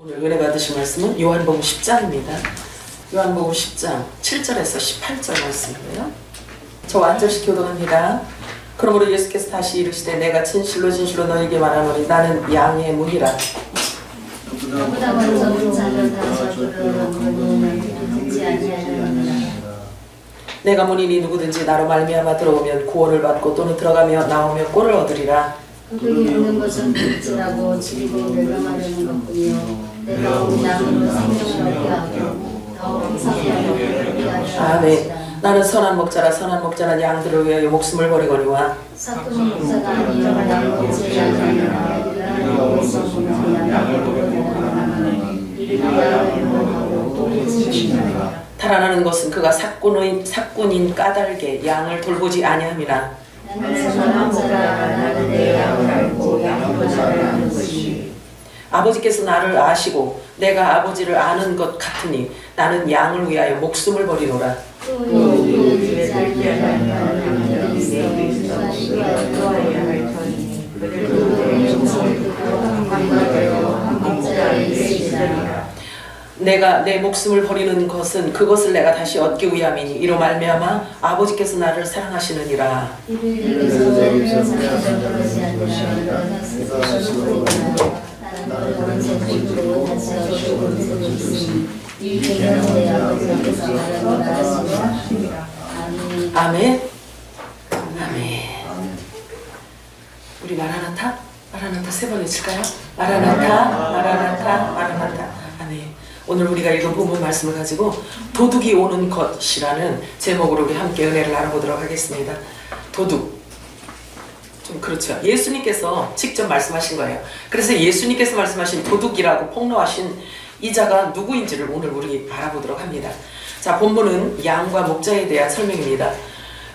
오늘 은혜 받으신 말씀은 요한복음 10장입니다. 요한복음 10장 7절에서 18절 말씀이에요. 저와 한 절씩 교독합니다. 그러므로 예수께서 다시 이르시되 내가 진실로 진실로 너에게 말하노니 나는 양의 문이라. 보다 먼저 문 자를 닫아 들어오는 듣지 아니하느니라. 내가 문이니 누구든지 나로 말미암아 들어오면 구원을 받고 또는 들어가며 나오며 꼴을 얻으리라. 그들이 있는 것은 듣지라고 지리고 멸망하려는 것뿐이요 내가 온 양으로 생명을 얻게 하고 더 풍성하게 얻게 하려 아멘. 나는 선한 목자라. 선한 목자는 양들을 위하여 목숨을 버리거니와 사꾼 목사가 아니요 양을 제하느니라. 이를 위해서 보는 양을 보는 이를 위하여 유혹하고 또 해치우시느니라. 달아나는 것은 그가 사꾼인 까닭에 양을 돌보지 아니함이라. 나는 선한 목자라. 나는 내 양을 알고 양을 아는 것이 아버지께서 나를 아시고 내가 아버지를 아는 것 같으니 나는 양을 위하여 목숨을 버리노라. 또 우리의 듣지 아니하는 양들이 있어 그가 시기하여 할 터니 그들의 목소리 듣고 감각되어 한 목자에 있으리라. 내가 내 목숨을 버리는 것은 그것을 내가 다시 얻기 위함이니 이로 말미암아 아버지께서 나를 사랑하시느니라. 이들에게서 사랑을 떨어지 않으라. 내가 스스로 나는 그런 세상으로 다시 얻고 있으니 이 계명은 내 아버지께서 나를 원하시니라. 아멘. 아멘. 아멘. 우리 마라나타? 마라나타 세 번 외칠까요? 마라나타, 마라나타, 마라나타. 아멘. 오늘 우리가 읽은 본문 말씀을 가지고 도둑이 오는 것이라는 제목으로 우리 함께 은혜를 나눠보도록 하겠습니다. 도둑. 좀 그렇죠. 예수님께서 직접 말씀하신 거예요. 그래서 예수님께서 말씀하신 도둑이라고 폭로하신 이 자가 누구인지를 오늘 우리 알아보도록 합니다. 자, 본문은 양과 목자에 대한 설명입니다.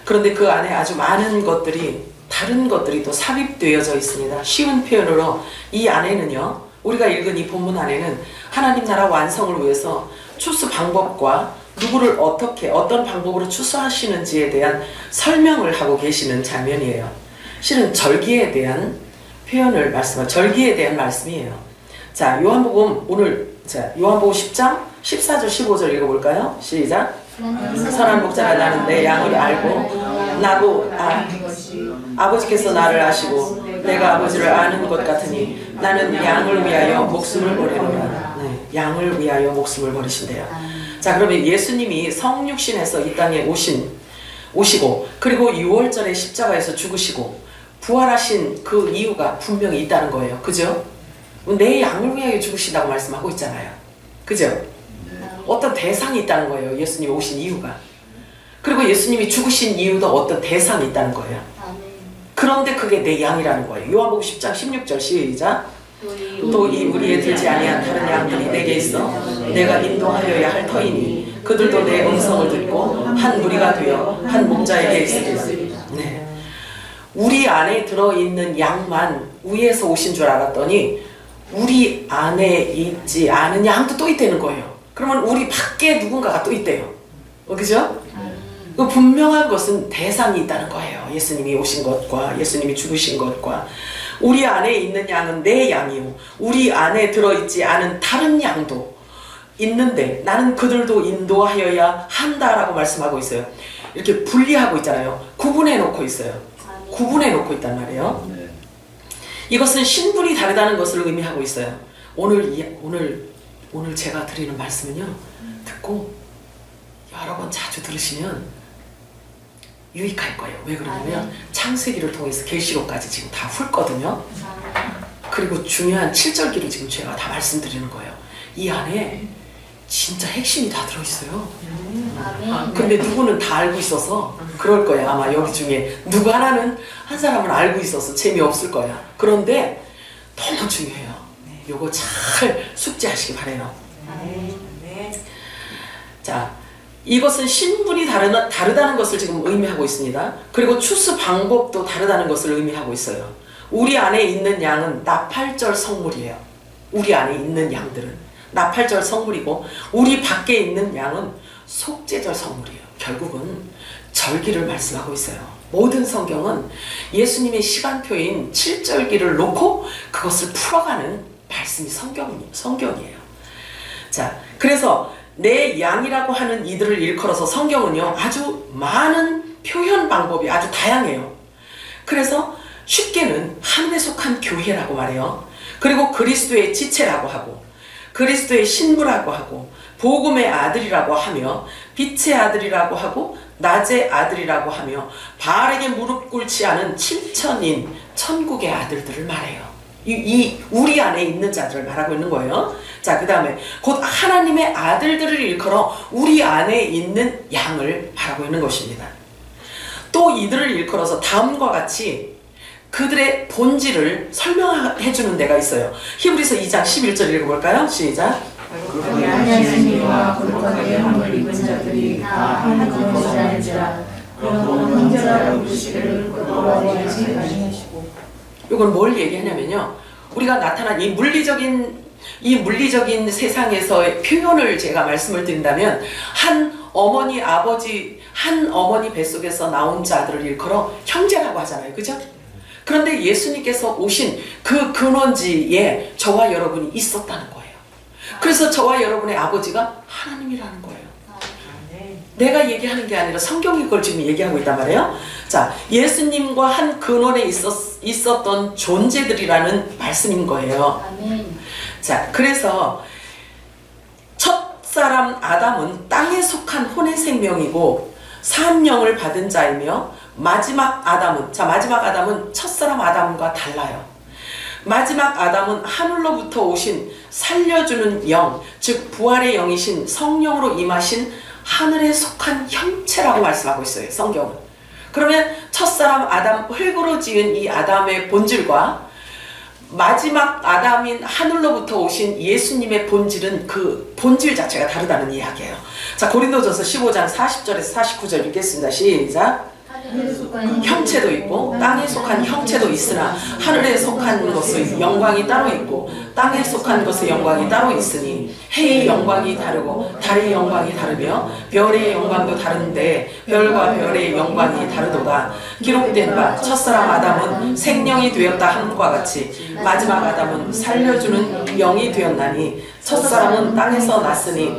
그런데 그 안에 아주 많은 것들이, 다른 것들이 또 삽입되어져 있습니다. 쉬운 표현으로 이 안에는요, 우리가 읽은 이 본문 안에는 하나님 나라 완성을 위해서 추수 방법과 누구를 어떻게, 어떤 방법으로 추수하시는지에 대한 설명을 하고 계시는 장면이에요. 실은 절기에 대한 표현을 절기에 대한 말씀이에요. 자, 요한복음 요한복음 10장 14절 15절 읽어볼까요? 시작. 선한 목자라. 나는 내 양을 알고 나도 아버지께서 나를 아시고 내가 아버지를 아는 것 같으니 나는 양을 위하여 목숨을 버리노라. 네, 양을 위하여 목숨을 버리신대요. 자, 그러면 예수님이 성육신에서 이 땅에 오시고 그리고 6월절에 십자가에서 죽으시고 부활하신 그 이유가 분명히 있다는 거예요. 그죠? 내 양을 위하여 죽으신다고 말씀하고 있잖아요. 그죠? 어떤 대상이 있다는 거예요. 예수님이 오신 이유가. 그리고 예수님이 죽으신 이유도 어떤 대상이 있다는 거예요. 그런데 그게 내 양이라는 거예요. 요한복음 10장 16절 시작. 또 이 무리에 들지 아니한 다른 양들이 내게 있어 내가 인도하여야 할 터이니 그들도 내 음성을 듣고 한 무리가 되어 한 목자에게 있으리라. 네. 우리 안에 들어있는 양만 위에서 오신 줄 알았더니 우리 안에 있지 않은 양도 또 있다는 거예요. 그러면 우리 밖에 누군가가 또 있대요. 그죠? 그 분명한 것은 대상이 있다는 거예요. 예수님이 오신 것과 예수님이 죽으신 것과 우리 안에 있는 양은 내 양이요 우리 안에 들어있지 않은 다른 양도 있는데 나는 그들도 인도하여야 한다라고 말씀하고 있어요. 이렇게 분리하고 있잖아요. 구분해 놓고 있어요. 구분해 놓고 있단 말이에요. 이것은 신분이 다르다는 것을 의미하고 있어요. 오늘 제가 드리는 말씀은요, 듣고 여러 번 자주 들으시면 유익할 거예요. 왜 그러냐면 창세기를 통해서 계시록까지 지금 다 훑거든요. 그리고 중요한 7절기를 지금 제가 다 말씀드리는 거예요. 이 안에 진짜 핵심이 다 들어있어요. 근데 누구는 다 알고 있어서 그럴 거예요. 아마 여기 중에 누구 하나는 한 사람은 알고 있어서 재미없을 거야. 그런데 너무 중요해요. 요거 잘 숙지하시기 바래요. 자, 이것은 신분이 다르다는 것을 지금 의미하고 있습니다. 그리고 추수 방법도 다르다는 것을 의미하고 있어요. 우리 안에 있는 양은 나팔절 성물이에요. 우리 안에 있는 양들은 나팔절 성물이고 우리 밖에 있는 양은 속죄절 성물이에요. 결국은 절기를 말씀하고 있어요. 모든 성경은 예수님의 시간표인 7절기를 놓고 그것을 풀어가는 말씀이 성경이에요. 자, 그래서 내 양이라고 하는 이들을 일컬어서 성경은요, 아주 많은 표현 방법이 아주 다양해요. 그래서 쉽게는 하늘에 속한 교회라고 말해요. 그리고 그리스도의 지체라고 하고, 그리스도의 신부라고 하고, 복음의 아들이라고 하며, 빛의 아들이라고 하고, 낮의 아들이라고 하며, 바알에게 무릎 꿇지 않은 7천인 천국의 아들들을 말해요. 우리 안에 있는 자들을 말하고 있는 거예요. 자, 그 다음에 곧 하나님의 아들들을 일컬어 우리 안에 있는 양을 말하고 있는 것입니다. 또 이들을 일컬어서 다음과 같이 그들의 본질을 설명해 주는 데가 있어요. 히브리서 2장 11절 읽어볼까요? 시작. 하나님과 거룩하게 함을 입은 자들이 다 한 것이라는지라 그러므로 형제라고 부르시기를 부끄러워하지 마시고. 이건 뭘 얘기하냐면요, 우리가 나타난 이 물리적인 세상에서의 표현을 제가 말씀을 드린다면, 한 어머니 뱃속에서 나온 자들을 일컬어 형제라고 하잖아요. 그죠? 그런데 예수님께서 오신 그 근원지에 저와 여러분이 있었다는 거예요. 그래서 저와 여러분의 아버지가 하나님이라는 거예요. 내가 얘기하는 게 아니라 성경이 그걸 지금 얘기하고 있단 말이에요. 자, 예수님과 한 근원에 있었던 존재들이라는 말씀인 거예요. 아멘. 자, 그래서 첫 사람 아담은 땅에 속한 혼의 생명이고 사함령을 받은 자이며, 마지막 아담은 첫사람 아담과 달라요. 마지막 아담은 하늘로부터 오신 살려주는 영, 즉 부활의 영이신 성령으로 임하신 하늘에 속한 형체라고 말씀하고 있어요, 성경은. 그러면 첫사람 아담, 흙으로 지은 이 아담의 본질과 마지막 아담인 하늘로부터 오신 예수님의 본질은 그 본질 자체가 다르다는 이야기예요. 자, 고린도전서 15장 40절에서 49절 읽겠습니다. 시작. 형체도 있고 땅에 속한 형체도 있으나 하늘에 속한 것의 영광이 따로 있고 땅에 속한 것의 영광이 따로 있으니 해의 영광이 다르고 달의 영광이 다르며 별의 영광도 다른데 별과 별의 영광이 다르도다. 기록된 바 첫사람 아담은 생명이 되었다 함과 같이 마지막 아담은 살려주는 영이 되었나니 첫사람은 땅에서 났으니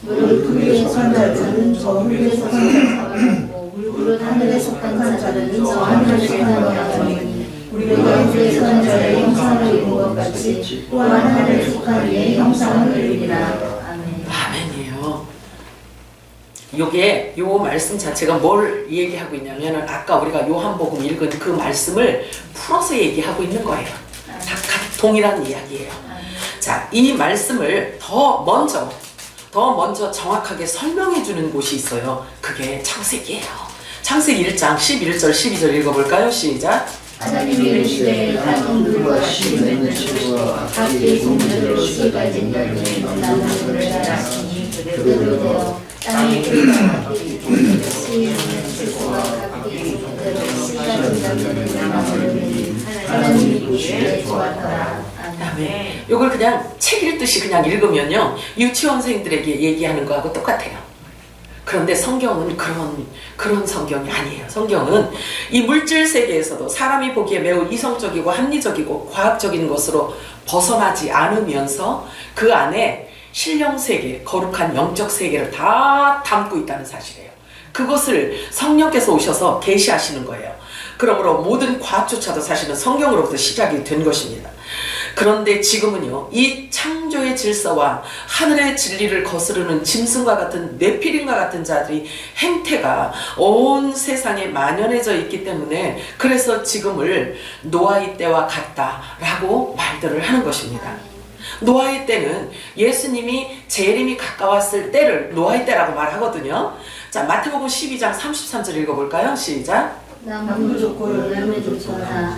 물에 속한 자들은 저 물에 속한 자들이고 물은 하늘에 속한 자들은 저 하늘에 속한 자들이니 우리가 물에 속한 자의 형상을 입은 것 같이 또한 하늘에 속한 이의 형상을 입으리라. 아멘. 아멘이에요. 요 말씀 자체가 뭘 얘기하고 있냐면, 아까 우리가 요한복음 읽은 그 말씀을 풀어서 얘기하고 있는 거예요. 다 동일한 이야기예요. 자, 이 말씀을 더 먼저 정확하게 설명해 주는 곳이 있어요. 그게 창세기예요. 창세기 1장 11절 12절 읽어볼까요? 시작. 하나님이 이르시되 땅은 물과 씨 있는 지구와 각기 동물로 씨 가진 열매 있는 나무를 자랐으니 그대로 되어 땅에 그가 씨 있는 지구와 각기 그대로 씨 가진 열매 있는 나무를 맺니 하나님이 보시기에 좋았더라. 아멘. 이걸 그냥 책 읽듯이 그냥 읽으면요, 유치원생들에게 얘기하는 거하고 똑같아요. 그런데 성경은 그런 성경이 아니에요. 성경은 이 물질 세계에서도 사람이 보기에 매우 이성적이고 합리적이고 과학적인 것으로 벗어나지 않으면서 그 안에 신령 세계, 거룩한 영적 세계를 다 담고 있다는 사실이에요. 그것을 성령께서 오셔서 계시하시는 거예요. 그러므로 모든 과학조차도 사실은 성경으로부터 시작이 된 것입니다. 그런데 지금은요, 이 창조의 질서와 하늘의 진리를 거스르는 짐승과 같은 네피림과 같은 자들이 행태가 온 세상에 만연해져 있기 때문에, 그래서 지금을 노아의 때와 같다라고 말들을 하는 것입니다. 노아의 때는 예수님이 재림이 가까웠을 때를 노아의 때라고 말하거든요. 자, 마태복음 12장 33절 읽어볼까요? 시작. 나무도 좋고 열매도 좋다.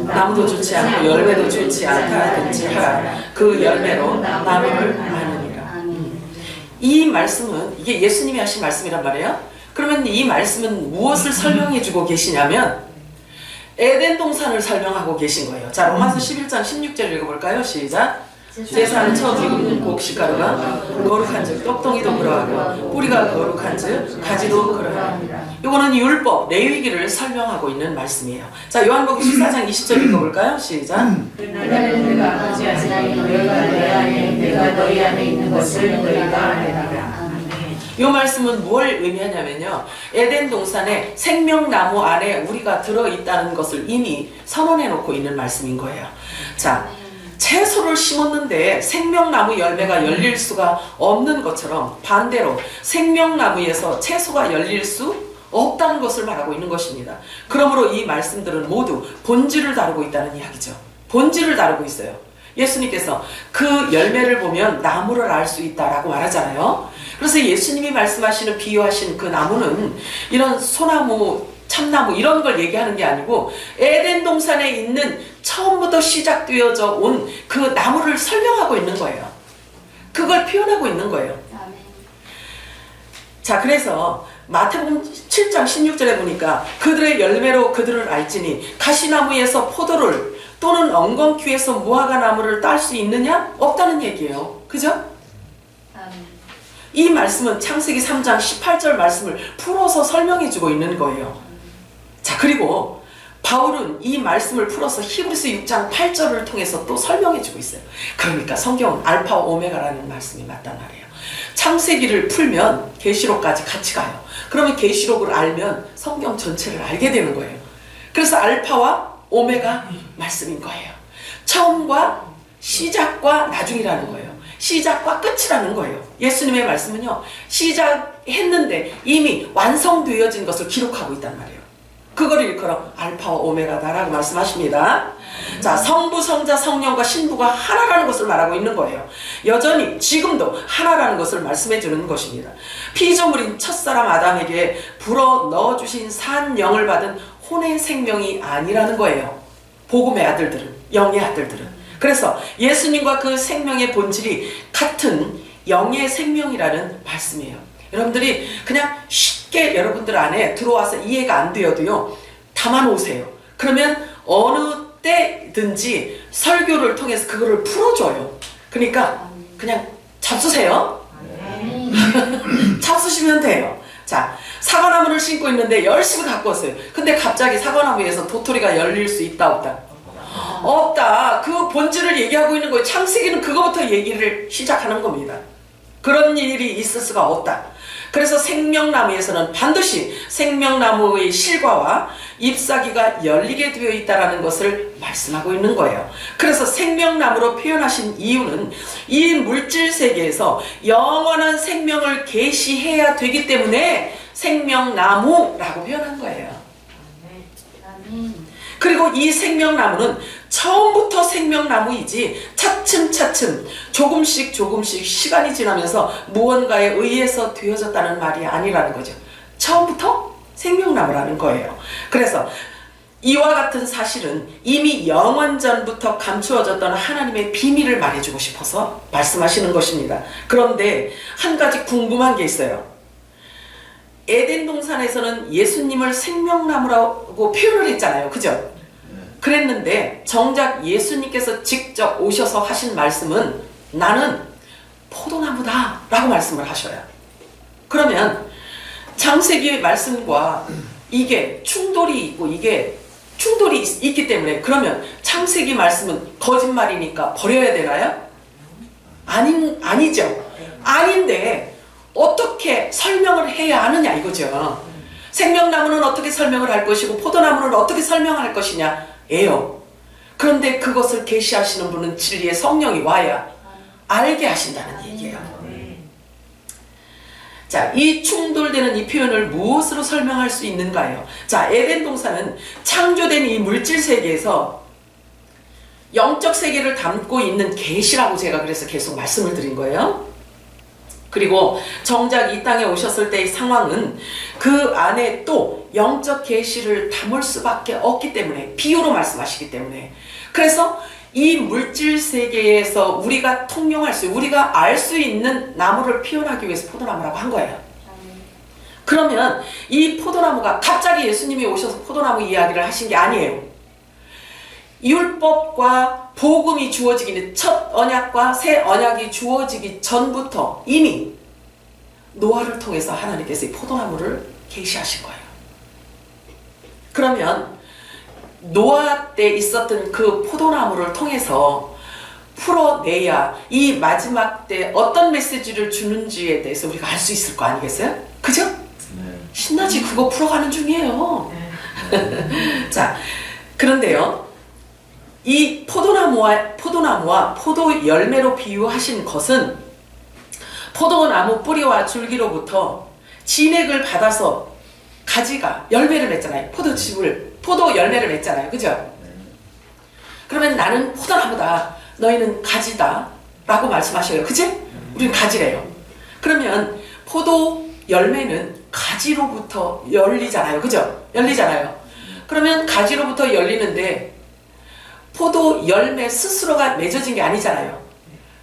나무도 좋지 않고 열매도 좋지 않다든지 하라. 그 열매로 나무를 아느니라. 이 말씀은, 이게 예수님이 하신 말씀이란 말이에요. 그러면 이 말씀은 무엇을 설명해 주고 계시냐면 에덴 동산을 설명하고 계신 거예요. 자, 로마서 11장 16절 읽어볼까요? 시작. 제사는 처음 익은 곡식가루가 거룩한즉 떡덩이도 그러하고 뿌리가 거룩한즉 가지도 그러하니라. 이거는 율법 레위기를 설명하고 있는 말씀이에요. 자, 요한복음 14장 20절 읽어볼까요? 시작. 나는 내가 아버지 안에 너희가 내 안에 내가 너희 안에 있는 것을 너희가 알리라. 이 말씀은 뭘 의미하냐면요, 에덴 동산의 생명나무 안에 우리가 들어있다는 것을 이미 선언해 놓고 있는 말씀인 거예요. 자, 채소를 심었는데 생명나무 열매가 열릴 수가 없는 것처럼 반대로 생명나무에서 채소가 열릴 수 없다는 것을 말하고 있는 것입니다. 그러므로 이 말씀들은 모두 본질을 다루고 있다는 이야기죠. 본질을 다루고 있어요. 예수님께서 그 열매를 보면 나무를 알 수 있다라고 말하잖아요. 그래서 예수님이 말씀하시는 비유하신 그 나무는 이런 소나무, 참나무 이런 걸 얘기하는 게 아니고 에덴 동산에 있는 처음부터 시작되어져 온 그 나무를 설명하고 있는 거예요. 그걸 표현하고 있는 거예요. 자, 그래서 마태복음 7장 16절에 보니까 그들의 열매로 그들을 알지니 가시나무에서 포도를 또는 엉겅퀴에서 무화과나무를 딸 수 있느냐? 없다는 얘기예요. 그죠? 이 말씀은 창세기 3장 18절 말씀을 풀어서 설명해주고 있는 거예요. 자, 그리고 바울은 이 말씀을 풀어서 히브리서 6장 8절을 통해서 또 설명해주고 있어요. 그러니까 성경은 알파와 오메가라는 말씀이 맞단 말이에요. 창세기를 풀면 계시록까지 같이 가요. 그러면 계시록을 알면 성경 전체를 알게 되는 거예요. 그래서 알파와 오메가 말씀인 거예요. 처음과 시작과 나중이라는 거예요. 시작과 끝이라는 거예요. 예수님의 말씀은요, 시작했는데 이미 완성되어진 것을 기록하고 있단 말이에요. 그걸 일컬어 알파와 오메가다라고 말씀하십니다. 자, 성부, 성자, 성령과 신부가 하나라는 것을 말하고 있는 거예요. 여전히 지금도 하나라는 것을 말씀해 주는 것입니다. 피조물인 첫사람 아담에게 불어 넣어주신 산 영을 받은 혼의 생명이 아니라는 거예요. 복음의 아들들은, 영의 아들들은. 그래서 예수님과 그 생명의 본질이 같은 영의 생명이라는 말씀이에요. 여러분들이 그냥 쉽게 여러분들 안에 들어와서 이해가 안 되어도요, 담아놓으세요. 그러면 어느 때든지 설교를 통해서 그거를 풀어줘요. 그러니까 그냥 잡수세요. 잡수시면 돼요. 자, 사과나무를 심고 있는데 열심히 갖고 왔어요. 근데 갑자기 사과나무에서 도토리가 열릴 수 있다 없다? 없다. 그 본질을 얘기하고 있는 거예요. 창세기는 그거부터 얘기를 시작하는 겁니다. 그런 일이 있을 수가 없다. 그래서 생명나무에서는 반드시 생명나무의 실과와 잎사귀가 열리게 되어 있다는 것을 말씀하고 있는 거예요. 그래서 생명나무로 표현하신 이유는 이 물질 세계에서 영원한 생명을 계시해야 되기 때문에 생명나무라고 표현한 거예요. 그리고 이 생명나무는 처음부터 생명나무이지 차츰차츰 조금씩 시간이 지나면서 무언가에 의해서 되어졌다는 말이 아니라는 거죠. 처음부터 생명나무라는 거예요. 그래서 이와 같은 사실은 이미 영원전부터 감추어졌던 하나님의 비밀을 말해주고 싶어서 말씀하시는 것입니다. 그런데 한 가지 궁금한 게 있어요. 에덴 동산에서는 예수님을 생명나무라고 표현을 했잖아요. 그죠? 그랬는데 정작 예수님께서 직접 오셔서 하신 말씀은 나는 포도나무다 라고 말씀을 하셔요. 그러면 창세기의 말씀과 이게 충돌이 있기 때문에 그러면 창세기 말씀은 거짓말이니까 버려야 되나요? 아니죠. 아닌데 어떻게 설명을 해야 하느냐 이거죠. 생명나무는 어떻게 설명을 할 것이고 포도나무는 어떻게 설명할 것이냐 예요. 그런데 그것을 계시하시는 분은 진리의 성령이 와야 알게 하신다는 얘기예요. 자, 이 충돌되는 이 표현을 무엇으로 설명할 수 있는가요? 자, 에덴 동산은 창조된 이 물질 세계에서 영적 세계를 담고 있는 계시라고 제가 그래서 계속 말씀을 드린 거예요. 그리고 정작 이 땅에 오셨을 때의 상황은 그 안에 또 영적 계시를 담을 수밖에 없기 때문에, 비유로 말씀하시기 때문에, 그래서 이 물질 세계에서 우리가 통용할 수, 우리가 알 수 있는 나무를 표현하기 위해서 포도나무라고 한 거예요. 그러면 이 포도나무가 갑자기 예수님이 오셔서 포도나무 이야기를 하신 게 아니에요. 율법과 복음이 주어지기, 첫 언약과 새 언약이 주어지기 전부터 이미 노아를 통해서 하나님께서 이 포도나무를 계시하신 거예요. 그러면 노아 때 있었던 그 포도나무를 통해서 풀어내야 이 마지막 때 어떤 메시지를 주는지에 대해서 우리가 알 수 있을 거 아니겠어요? 그죠? 신나지 그거 풀어가는 중이에요. 자, 그런데요, 이 포도나무와 포도 열매로 비유하신 것은 포도나무 뿌리와 줄기로부터 진액을 받아서 가지가 열매를 맺잖아요. 포도 열매를 맺잖아요. 그죠? 그러면 나는 포도나무다, 너희는 가지다 라고 말씀하셔요. 그치? 우리는 가지래요. 그러면 포도 열매는 가지로부터 열리잖아요. 그죠? 열리잖아요. 그러면 가지로부터 열리는데 포도 열매 스스로가 맺어진 게 아니잖아요.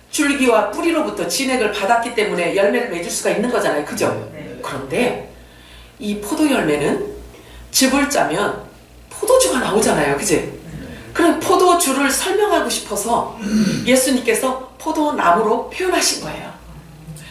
줄기와 뿌리로부터 진액을 받았기 때문에 열매를 맺을 수가 있는 거잖아요. 그죠? 그런데 이 포도 열매는 즙을 짜면 포도주가 나오잖아요. 그치? 그럼 포도주를 설명하고 싶어서 예수님께서 포도나무로 표현하신 거예요.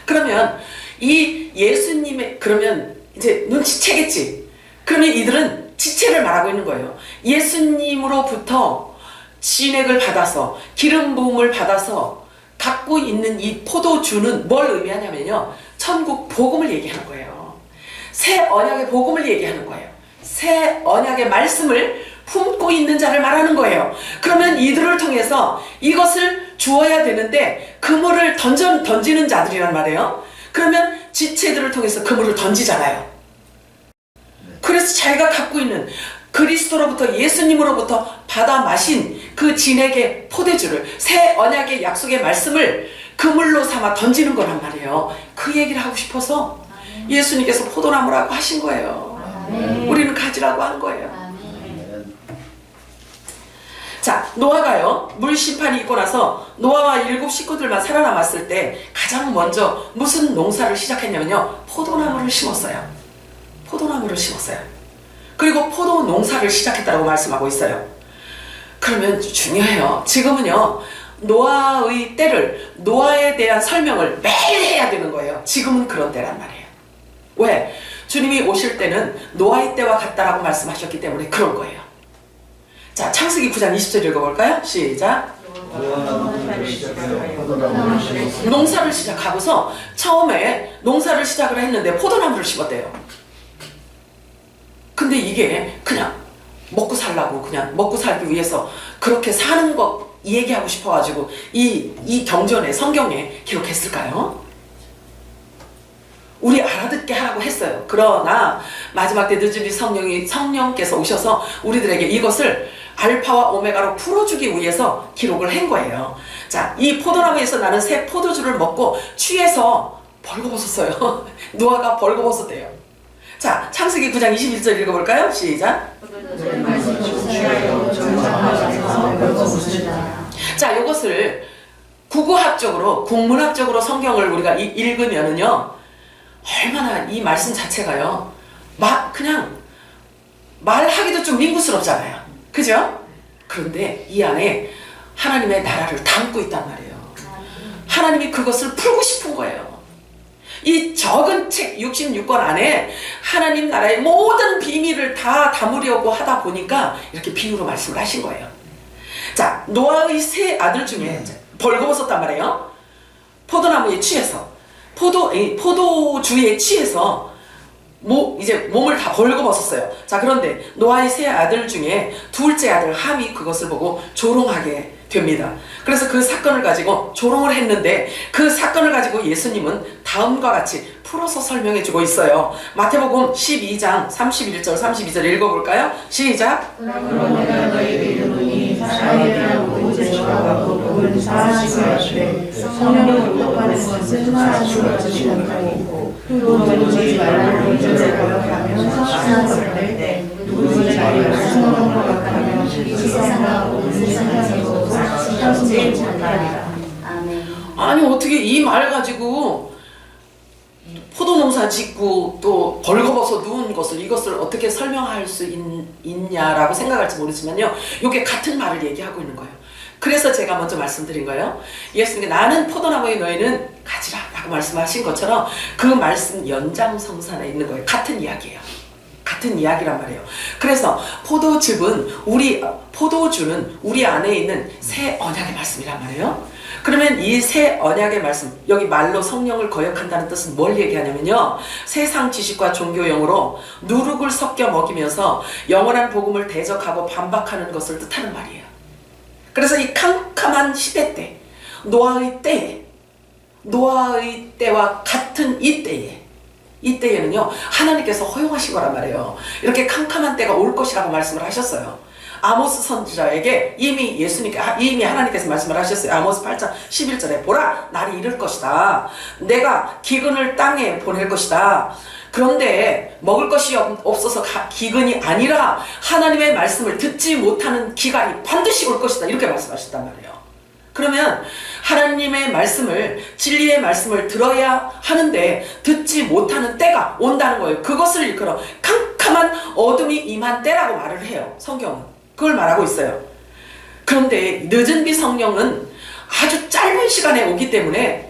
그러면 이 예수님의, 그러면 이제 눈치채겠지. 그러면 이들은 지체를 말하고 있는 거예요. 예수님으로부터 진액을 받아서 기름 부음을 받아서 갖고 있는 이 포도주는 뭘 의미하냐면요, 천국 복음을 얘기하는 거예요. 새 언약의 복음을 얘기하는 거예요. 새 언약의 말씀을 품고 있는 자를 말하는 거예요. 그러면 이들을 통해서 이것을 주어야 되는데 그물을 던지는 자들이란 말이에요. 그러면 지체들을 통해서 그물을 던지잖아요. 그래서 자기가 갖고 있는 그리스도로부터, 예수님으로부터 받아 마신 그 진액의 포도주를, 새 언약의 약속의 말씀을 그물로 삼아 던지는 거란 말이에요. 그 얘기를 하고 싶어서 예수님께서 포도나무라고 하신 거예요. 우리는 가지라고 한 거예요. 자, 노아가요, 물 심판이 있고 나서 노아와 7 식구들만 살아남았을 때 가장 먼저 무슨 농사를 시작했냐면요, 포도나무를 심었어요. 포도나무를 심었어요. 그리고 포도 농사를 시작했다고 말씀하고 있어요. 그러면 중요해요. 지금은요, 노아의 때를, 노아에 대한 설명을 매일 해야 되는 거예요. 지금은 그런 때란 말이에요. 왜? 주님이 오실 때는 노아의 때와 같다라고 말씀하셨기 때문에 그런 거예요. 자, 창세기 9장 20절 읽어볼까요? 시작. 농사를 시작하고서 처음에 농사를 시작을 했는데 포도나무를 심었대요. 근데 이게 그냥 먹고 살라고, 그냥 먹고 살기 위해서 그렇게 사는 거 얘기하고 싶어가지고 이 경전에, 성경에 기록했을까요? 우리 알아듣게 하라고 했어요. 그러나 마지막 때 늦은 뒤 성령께서 오셔서 우리들에게 이것을 알파와 오메가로 풀어주기 위해서 기록을 한 거예요. 자, 이 포도나무에서 나는 새 포도주를 먹고 취해서 벌거벗었어요. 노아가 벌거벗었대요. 자, 창세기 9장 21절 읽어볼까요? 시작. 자, 이것을 국어학적으로, 국문학적으로 성경을 우리가 읽으면은요, 얼마나 이 말씀 자체가요, 그냥 말하기도 좀 민구스럽잖아요. 그죠? 그런데 이 안에 하나님의 나라를 담고 있단 말이에요. 하나님이 그것을 풀고 싶은 거예요. 이 적은 책 66권 안에 하나님 나라의 모든 비밀을 다 담으려고 하다 보니까 이렇게 비유로 말씀을 하신 거예요. 자, 노아의 세 아들 중에 벌거벗었단 말이에요. 포도나무에 취해서, 포도주에 취해서 이제 몸을 다 벌거벗었어요. 자, 그런데 노아의 세 아들 중에 둘째 아들 함이 그것을 보고 조롱하게 됩니다. 그래서 그 사건을 가지고 조롱을 했는데 그 사건을 가지고 예수님은 다음과 같이 풀어서 설명해주고 있어요. 마태복음 12장 31절 32절 읽어볼까요? 시작. 그러므로 내가 너희에게 이르노니 사람에 대한 모든 죄와 법은 사하지 마시되 성령을 욕하는 것은 하지 말지 못하고 또 누구지 말고 인자를 거역하며 사상을 때 누구지 말고 성령을 거역하며 세상과 온 세상에서도 사실을 못하리라. 아니 어떻게 이 말 가지고 농사 짓고 또 벌거벗어 누운 것을 이것을 어떻게 설명할 수 있냐라고 생각할지 모르지만요. 이게 같은 말을 얘기하고 있는 거예요. 그래서 제가 먼저 말씀드린 거예요. 예수님께 나는 포도나무의 너희는 가지라 라고 말씀하신 것처럼 그 말씀 연장성산에 있는 거예요. 같은 이야기예요. 같은 이야기란 말이에요. 그래서 포도주는 우리 안에 있는 새 언약의 말씀이란 말이에요. 그러면 이 새 언약의 말씀, 여기 말로 성령을 거역한다는 뜻은 뭘 얘기하냐면요, 세상 지식과 종교용으로 누룩을 섞여 먹이면서 영원한 복음을 대적하고 반박하는 것을 뜻하는 말이에요. 그래서 이 캄캄한 시대 때, 노아의 때와 같은 이때에는요 하나님께서 허용하신 거란 말이에요. 이렇게 캄캄한 때가 올 것이라고 말씀을 하셨어요. 아모스 선지자에게 이미 하나님께서 말씀을 하셨어요. 아모스 8장 11절에 보라, 날이 이를 것이다. 내가 기근을 땅에 보낼 것이다. 그런데 먹을 것이 없어서 기근이 아니라 하나님의 말씀을 듣지 못하는 기간이 반드시 올 것이다. 이렇게 말씀하셨단 말이에요. 그러면 하나님의 말씀을, 진리의 말씀을 들어야 하는데 듣지 못하는 때가 온다는 거예요. 그것을 일컬어 캄캄한 어둠이 임한 때라고 말을 해요. 성경은 그걸 말하고 있어요. 그런데 늦은 비 성령은 아주 짧은 시간에 오기 때문에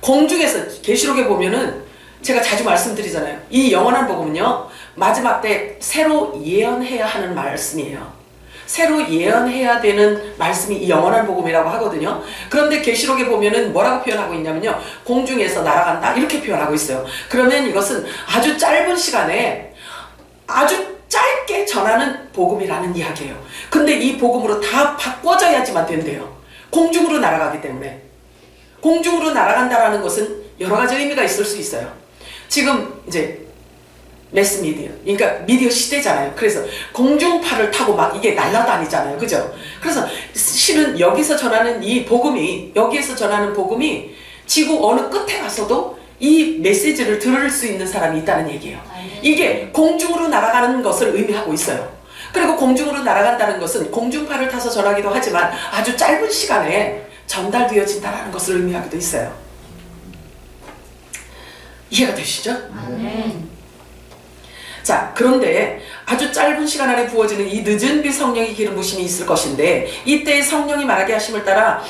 공중에서, 계시록에 보면은 제가 자주 말씀드리잖아요. 이 영원한 복음은요 마지막 때 새로 예언해야 하는 말씀이에요. 새로 예언해야 되는 말씀이 이 영원한 복음이라고 하거든요. 그런데 계시록에 보면은 뭐라고 표현하고 있냐면요, 공중에서 날아간다 이렇게 표현하고 있어요. 그러면 이것은 아주 짧은 시간에 아주 짧게 전하는 복음이라는 이야기예요. 근데 이 복음으로 다 바꿔져야지만 된대요. 공중으로 날아가기 때문에. 공중으로 날아간다라는 것은 여러 가지 의미가 있을 수 있어요. 지금 이제 매스미디어, 그러니까 미디어 시대잖아요. 그래서 공중파를 타고 막 이게 날아다니잖아요. 그죠? 그래서 실은 여기서 전하는 여기에서 전하는 복음이 지구 어느 끝에 가서도 이 메시지를 들을 수 있는 사람이 있다는 얘기예요. 이게 공중으로 날아가는 것을 의미하고 있어요. 그리고 공중으로 날아간다는 것은 공중파를 타서 전하기도 하지만 아주 짧은 시간에 전달되어진다는 것을 의미하기도 있어요. 이해가 되시죠? 아멘. 자, 그런데 아주 짧은 시간 안에 부어지는 이 늦은 비 성령의 기름 부심이 있을 것인데, 이때 성령이 말하게 하심을 따라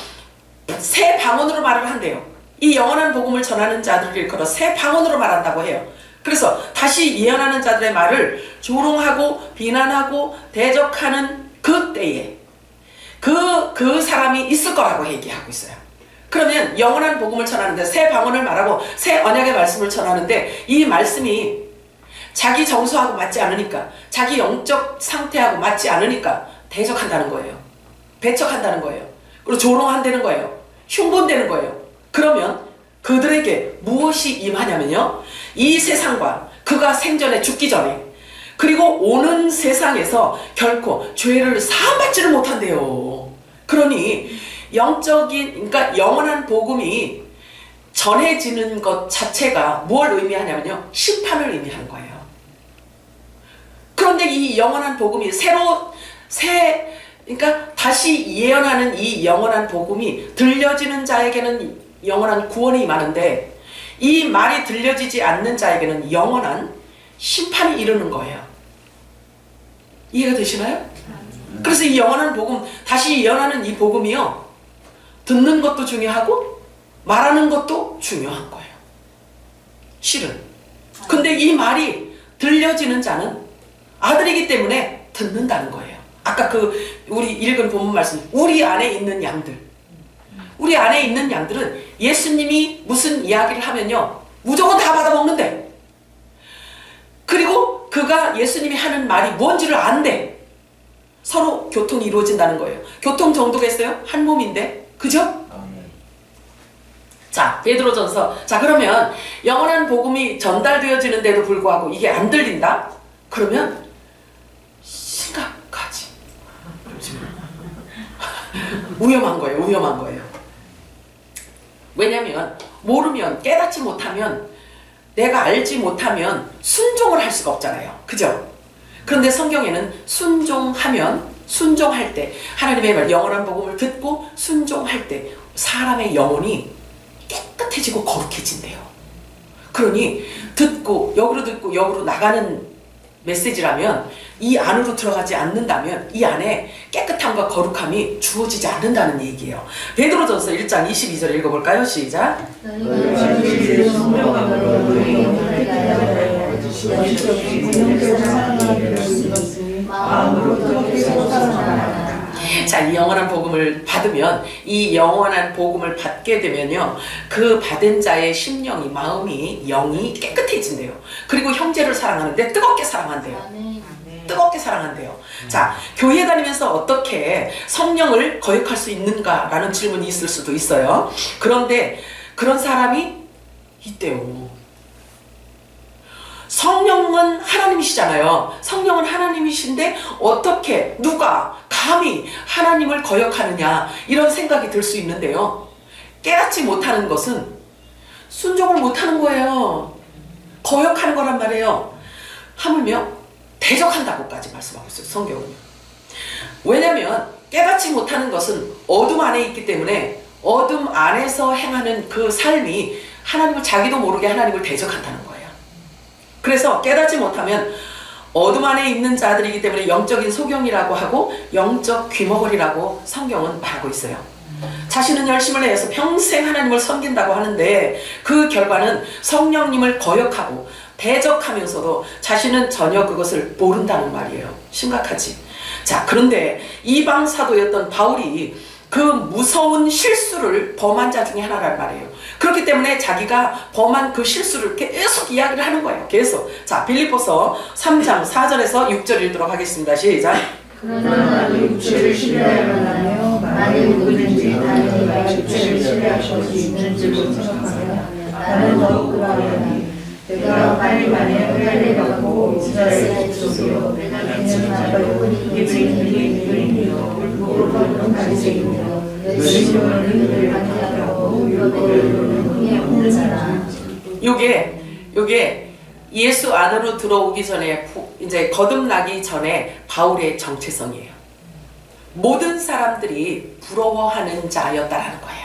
새 방언으로 말을 한대요. 이 영원한 복음을 전하는 자들을 일컬어 새 방언으로 말한다고 해요. 그래서 다시 예언하는 자들의 말을 조롱하고 비난하고 대적하는 그 때에 그 사람이 있을 거라고 얘기하고 있어요. 그러면 영원한 복음을 전하는데, 새 방언을 말하고 새 언약의 말씀을 전하는데, 이 말씀이 자기 정서하고 맞지 않으니까, 자기 영적 상태하고 맞지 않으니까 대적한다는 거예요. 배척한다는 거예요. 그리고 조롱한다는 거예요. 흉본되는 거예요. 그러면 그들에게 무엇이 임하냐면요, 이 세상과 그가 생전에 죽기 전에, 그리고 오는 세상에서 결코 죄를 사함받지를 못한대요. 그러니 그러니까 영원한 복음이 전해지는 것 자체가 뭘 의미하냐면요, 심판을 의미하는 거예요. 그런데 이 영원한 복음이 그러니까 다시 예언하는 이 영원한 복음이 들려지는 자에게는 영원한 구원이 임하는데, 이 말이 들려지지 않는 자에게는 영원한 심판이 이르는 거예요. 이해가 되시나요? 그래서 이 영원한 복음, 다시 예언하는 이 복음이요, 듣는 것도 중요하고 말하는 것도 중요한 거예요. 실은. 근데 이 말이 들려지는 자는 아들이기 때문에 듣는다는 거예요. 아까 우리 읽은 본문 말씀, 우리 안에 있는 양들. 우리 안에 있는 양들은 예수님이 무슨 이야기를 하면요, 무조건 다 받아먹는데, 그리고 예수님이 하는 말이 뭔지를 안대. 서로 교통이 이루어진다는 거예요. 교통 정도겠어요? 한 몸인데. 그죠? 자, 베드로전서. 자, 그러면 영원한 복음이 전달되어지는데도 불구하고 이게 안 들린다? 그러면 심각하지. 위험한 거예요. 왜냐면 모르면, 깨닫지 못하면, 내가 알지 못하면 순종을 할 수가 없잖아요. 그죠? 그런데 성경에는 순종할 때, 하나님의 말, 영원한 복음을 듣고 순종할 때 사람의 영혼이 깨끗해지고 거룩해진대요. 그러니 듣고 역으로 나가는 메시지라면 이 안으로 들어가지 않는다면 이 안에 깨끗함과 거룩함이 주어지지 않는다는 얘기예요. 베드로전서 1장 22절 읽어볼까요? 시작. 자, 이 영원한 복음을 받으면, 이 영원한 복음을 받게 되면요, 그 받은 자의 심령이, 마음이, 영이 깨끗해진대요. 그리고 형제를 사랑하는데 뜨겁게 사랑한대요. 뜨겁게 사랑한대요. 자, 교회 다니면서 어떻게 성령을 거역할 수 있는가라는 질문이 있을 수도 있어요. 그런데 그런 사람이 있대요. 성령은 하나님이시잖아요. 성령은 하나님이신데 어떻게 누가 감히 하나님을 거역하느냐, 이런 생각이 들 수 있는데요. 깨닫지 못하는 것은 순종을 못하는 거예요. 거역하는 거란 말이에요. 하물며 대적한다고까지 말씀하고 있어요, 성경은. 왜냐면 깨닫지 못하는 것은 어둠 안에 있기 때문에 어둠 안에서 행하는 그 삶이 하나님을, 자기도 모르게 하나님을 대적한다는 거예요. 그래서 깨닫지 못하면 어둠 안에 있는 자들이기 때문에 영적인 소경이라고 하고 영적 귀머거리라고 성경은 말하고 있어요. 자신은 열심을 내서 평생 하나님을 섬긴다고 하는데 그 결과는 성령님을 거역하고 대적하면서도 자신은 전혀 그것을 모른다는 말이에요. 심각하지. 자, 그런데 이방 사도였던 바울이 그 무서운 실수를 범한 자 중에 하나란 말이에요. 그렇기 때문에 자기가 범한 그 실수를 계속 이야기를 하는 거예요. 계속. 자, 빌립보서 3장 4절에서 6절 읽도록 하겠습니다. 시작. 그러나 육체를 신뢰하여 만일 누구든지 다니가 육체를 신뢰할 것이 있는 줄 생각하며 나는 더욱 그러하니 내가 빨리만에 헷갈려 갖고 이스라엘 족속이요 내가 말로 예수님이 이름이요 물고는 갈색이며 열심을 능을 반대하고 율법을 흥에 없는 자라. 요게 예수 안으로 들어오기 전에, 이제 거듭나기 전에 바울의 정체성이에요. 모든 사람들이 부러워하는 자였다라는 거예요.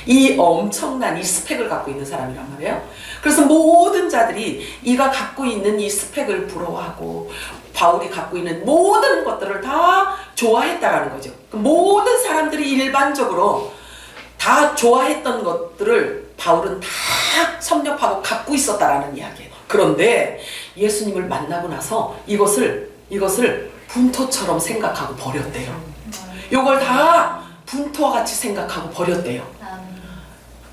이 엄청난 이 스펙을 갖고 있는 사람이란 말이에요. 그래서 모든 자들이 이가 갖고 있는 이 스펙을 부러워하고 바울이 갖고 있는 모든 것들을 다 좋아했다라는 거죠. 모든 사람들이 일반적으로 다 좋아했던 것들을 바울은 다 섭렵하고 갖고 있었다라는 이야기예요. 그런데 예수님을 만나고 나서 이것을 분토처럼 생각하고 버렸대요. 이걸 다 분토와 같이 생각하고 버렸대요.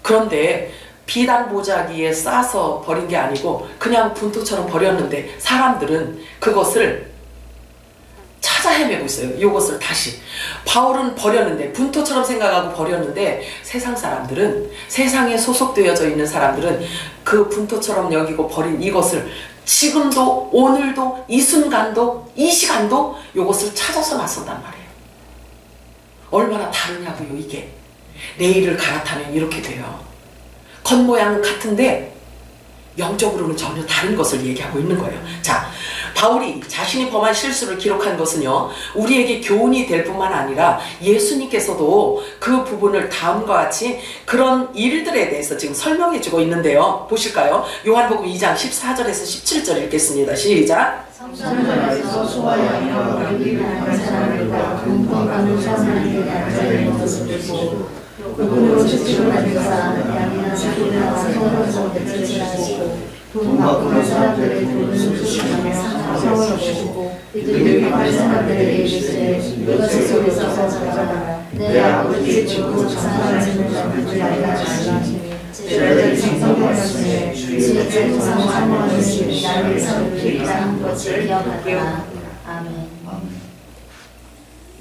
그런데 비단 보자기에 싸서 버린 게 아니고 그냥 분토처럼 버렸는데 사람들은 그것을 찾아 헤매고 있어요. 이것을 다시. 바울은 버렸는데, 분토처럼 생각하고 버렸는데 세상 사람들은, 세상에 소속되어져 있는 사람들은 그 분토처럼 여기고 버린 이것을 지금도, 오늘도, 이 순간도, 이 시간도 이것을 찾아서 나선단 말이에요. 얼마나 다르냐고요, 이게. 내일을 갈아타면 이렇게 돼요. 겉모양은 같은데 영적으로는 전혀 다른 것을 얘기하고 있는 거예요. 자, 바울이 자신이 범한 실수를 기록한 것은요, 우리에게 교훈이 될 뿐만 아니라 예수님께서도 그 부분을 다음과 같이 그런 일들에 대해서 지금 설명해 주고 있는데요. 보실까요? 요한복음 2장 14절에서 17절 읽겠습니다. 시작. 성전에서 소화하여 여기를 한 사람들과 금통가는 사람들이 앉아있는 것을 보고 그분으로 채찍을 받은 사람 양이나 사기나 서로서 배치하시고 돈 받고 사람들의 돈을 수수하며 상을 없으시고 이들이 받은 사람들에게 이르시되 이것을 속에서 가져가라. 내 아버지의 주고 장사하시는 자들이 알라하시니 저희들이 성경하시네 주의 제사상 사모하시니 나를 삼키리라는 것을 기억하라. 아멘.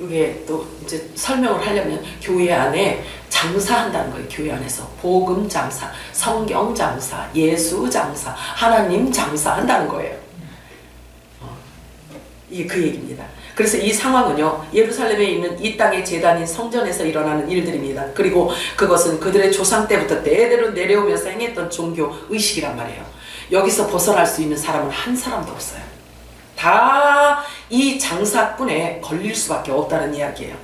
이게 또 이제 설명을 하려면 교회 안에 장사한다는 거예요. 교회 안에서 복음 장사, 성경 장사, 예수 장사, 하나님 장사한다는 거예요. 이게 그 얘기입니다. 그래서 이 상황은요, 예루살렘에 있는 이 땅의 제단인 성전에서 일어나는 일들입니다. 그리고 그것은 그들의 조상 때부터 대대로 내려오면서 행했던 종교 의식이란 말이에요. 여기서 벗어날 수 있는 사람은 한 사람도 없어요. 다 이 장사꾼에 걸릴 수밖에 없다는 이야기예요.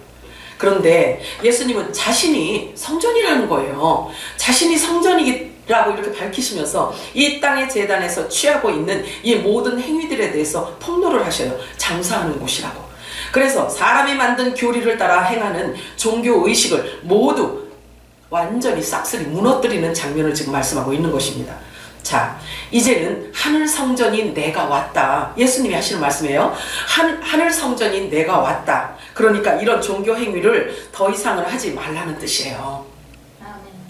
그런데 예수님은 자신이 성전이라는 거예요. 자신이 성전이기 라고 이렇게 밝히시면서 이 땅의 제단에서 취하고 있는 이 모든 행위들에 대해서 폭로를 하셔요. 장사하는 곳이라고. 그래서 사람이 만든 교리를 따라 행하는 종교 의식을 모두 완전히 싹쓸이 무너뜨리는 장면을 지금 말씀하고 있는 것입니다. 자, 이제는 하늘 성전인 내가 왔다. 예수님이 하시는 말씀이에요. 하늘 성전인 내가 왔다. 그러니까 이런 종교 행위를 더 이상은 하지 말라는 뜻이에요.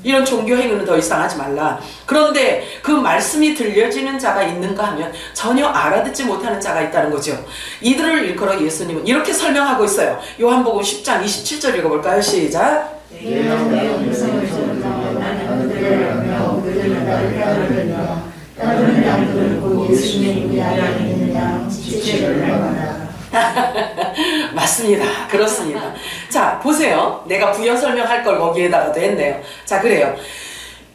이런 종교 행위는 더 이상 하지 말라. 그런데 그 말씀이 들려지는 자가 있는가 하면 전혀 알아듣지 못하는 자가 있다는 거죠. 이들을 일컬어 예수님은 이렇게 설명하고 있어요. 요한복음 10장 27절 읽어볼까요? 시작. 나는 그들을 알며 그들은 나를 따르느냐 다른 양들은 곧 예수님이 안에 있는 양 지체를 알아라. 맞습니다. 그렇습니다. 자, 보세요. 내가 부연 설명할 걸 거기에다가도 했네요. 자, 그래요.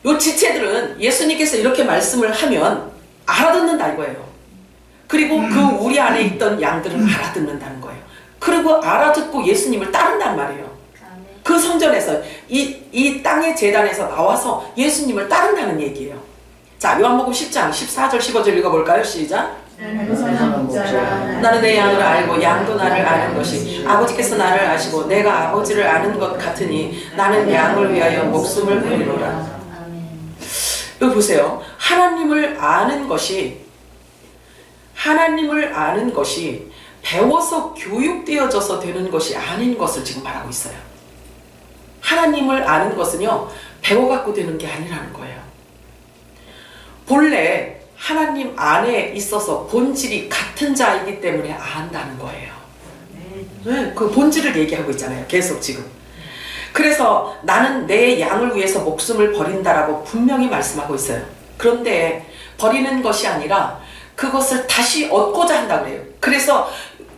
요 지체들은 예수님께서 이렇게 말씀을 하면 알아듣는다 이거예요. 그리고 그 우리 안에 있던 양들은 알아듣는다는 거예요. 그리고 알아듣고 예수님을 따른단 말이에요. 그 성전에서 이 땅의 제단에서 나와서 예수님을 따른다는 얘기예요. 자, 요한복음 10장 14절 15절 읽어볼까요? 시작. 나는 내 양을 알고 양도 나를 아는 것이 아버지께서 나를 아시고 내가 아버지를 아는 것 같으니 나는 양을 위하여 목숨을 버리노라. 여기 보세요. 하나님을 아는 것이 배워서 교육되어져서 되는 것이 아닌 것을 지금 말하고 있어요. 하나님을 아는 것은요, 배워갖고 되는 게 아니라는 거예요. 본래 하나님 안에 있어서 본질이 같은 자이기 때문에 안다는 거예요. 네, 그 본질을 얘기하고 있잖아요. 계속 지금. 그래서 나는 내 양을 위해서 목숨을 버린다라고 분명히 말씀하고 있어요. 그런데 버리는 것이 아니라 그것을 다시 얻고자 한다고 그래요.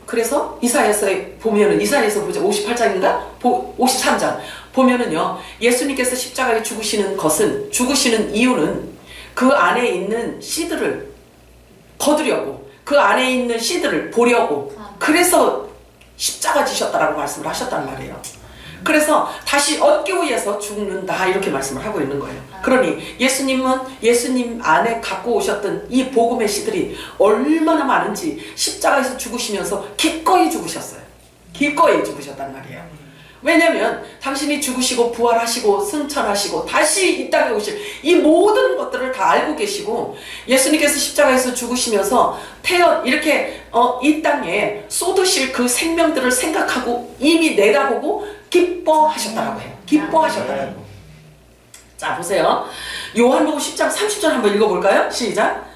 그래서 이사야서 보면은 이사야서 보자 58장인가? 53장 보면은요. 예수님께서 십자가에 죽으시는 이유는 그 안에 있는 씨들을 거두려고, 그 안에 있는 씨들을 보려고, 그래서 십자가 지셨다라고 말씀을 하셨단 말이에요. 그래서 다시 얻기 위해서 죽는다 이렇게 말씀을 하고 있는 거예요. 그러니 예수님은 예수님 안에 갖고 오셨던 이 복음의 씨들이 얼마나 많은지 십자가에서 죽으시면서 기꺼이 죽으셨어요. 기꺼이 죽으셨단 말이에요. 왜냐하면 당신이 죽으시고 부활하시고 승천하시고 다시 이 땅에 오실 이 모든 것들을 다 알고 계시고 예수님께서 십자가에서 죽으시면서 이렇게 이 땅에 쏟으실 그 생명들을 생각하고 이미 내다보고 기뻐하셨다라고 해요. 기뻐하셨다라고. 자, 보세요. 요한복음 10장 30절 한번 읽어볼까요? 시작.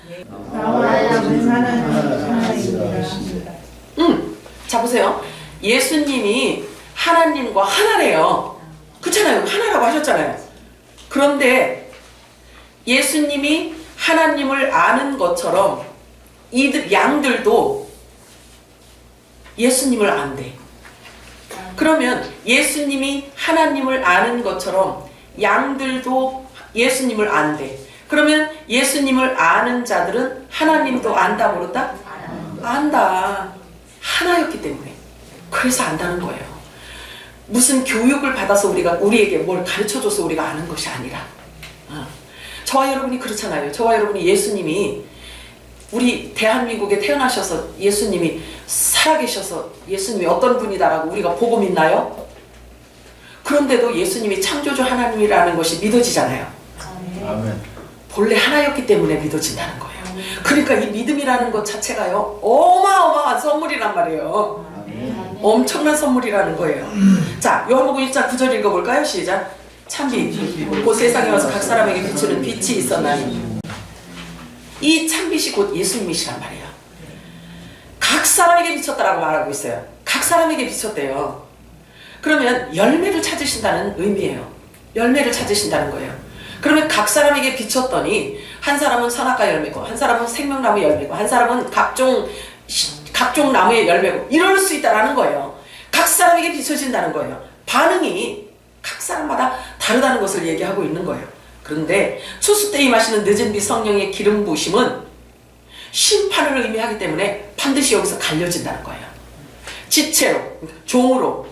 자, 보세요. 예수님이 하나님과 하나래요. 그렇잖아요. 하나라고 하셨잖아요. 그런데 예수님이 하나님을 아는 것처럼 이들 양들도 예수님을 안대. 그러면 예수님이 하나님을 아는 것처럼 양들도 예수님을 안대. 그러면 예수님을 아는 자들은 하나님도 안다 모른다? 안다. 하나였기 때문에. 그래서 안다는 거예요. 무슨 교육을 받아서 우리에게 뭘 가르쳐줘서 우리가 아는 것이 아니라 저와 여러분이 그렇잖아요. 저와 여러분이 예수님이 우리 대한민국에 태어나셔서 예수님이 살아계셔서 예수님이 어떤 분이다라고 우리가 보고 믿나요? 그런데도 예수님이 창조주 하나님이라는 것이 믿어지잖아요. 아멘. 본래 하나였기 때문에 믿어진다는 거예요. 그러니까 이 믿음이라는 것 자체가요 어마어마한 선물이란 말이에요. 엄청난 선물이라는 거예요. 자, 요한복음 1장 9절 읽어볼까요? 시작. 참빛 곧 세상에 와서 각 사람에게 비추는 빛이 있었나니. 이 참빛이 곧 예수님이시란 말이에요. 각 사람에게 비쳤다라고 말하고 있어요. 각 사람에게 비쳤대요. 그러면 열매를 찾으신다는 의미예요. 열매를 찾으신다는 거예요. 그러면 각 사람에게 비쳤더니 한 사람은 선악과 열매고 한 사람은 생명나무 열매고 한 사람은 각종 나무의 열매고 이럴 수 있다라는 거예요. 각 사람에게 비춰진다는 거예요. 반응이 각 사람마다 다르다는 것을 얘기하고 있는 거예요. 그런데 추수 때 임하시는 늦은 비 성령의 기름 부으심은 심판을 의미하기 때문에 반드시 여기서 갈려진다는 거예요. 지체로, 종으로,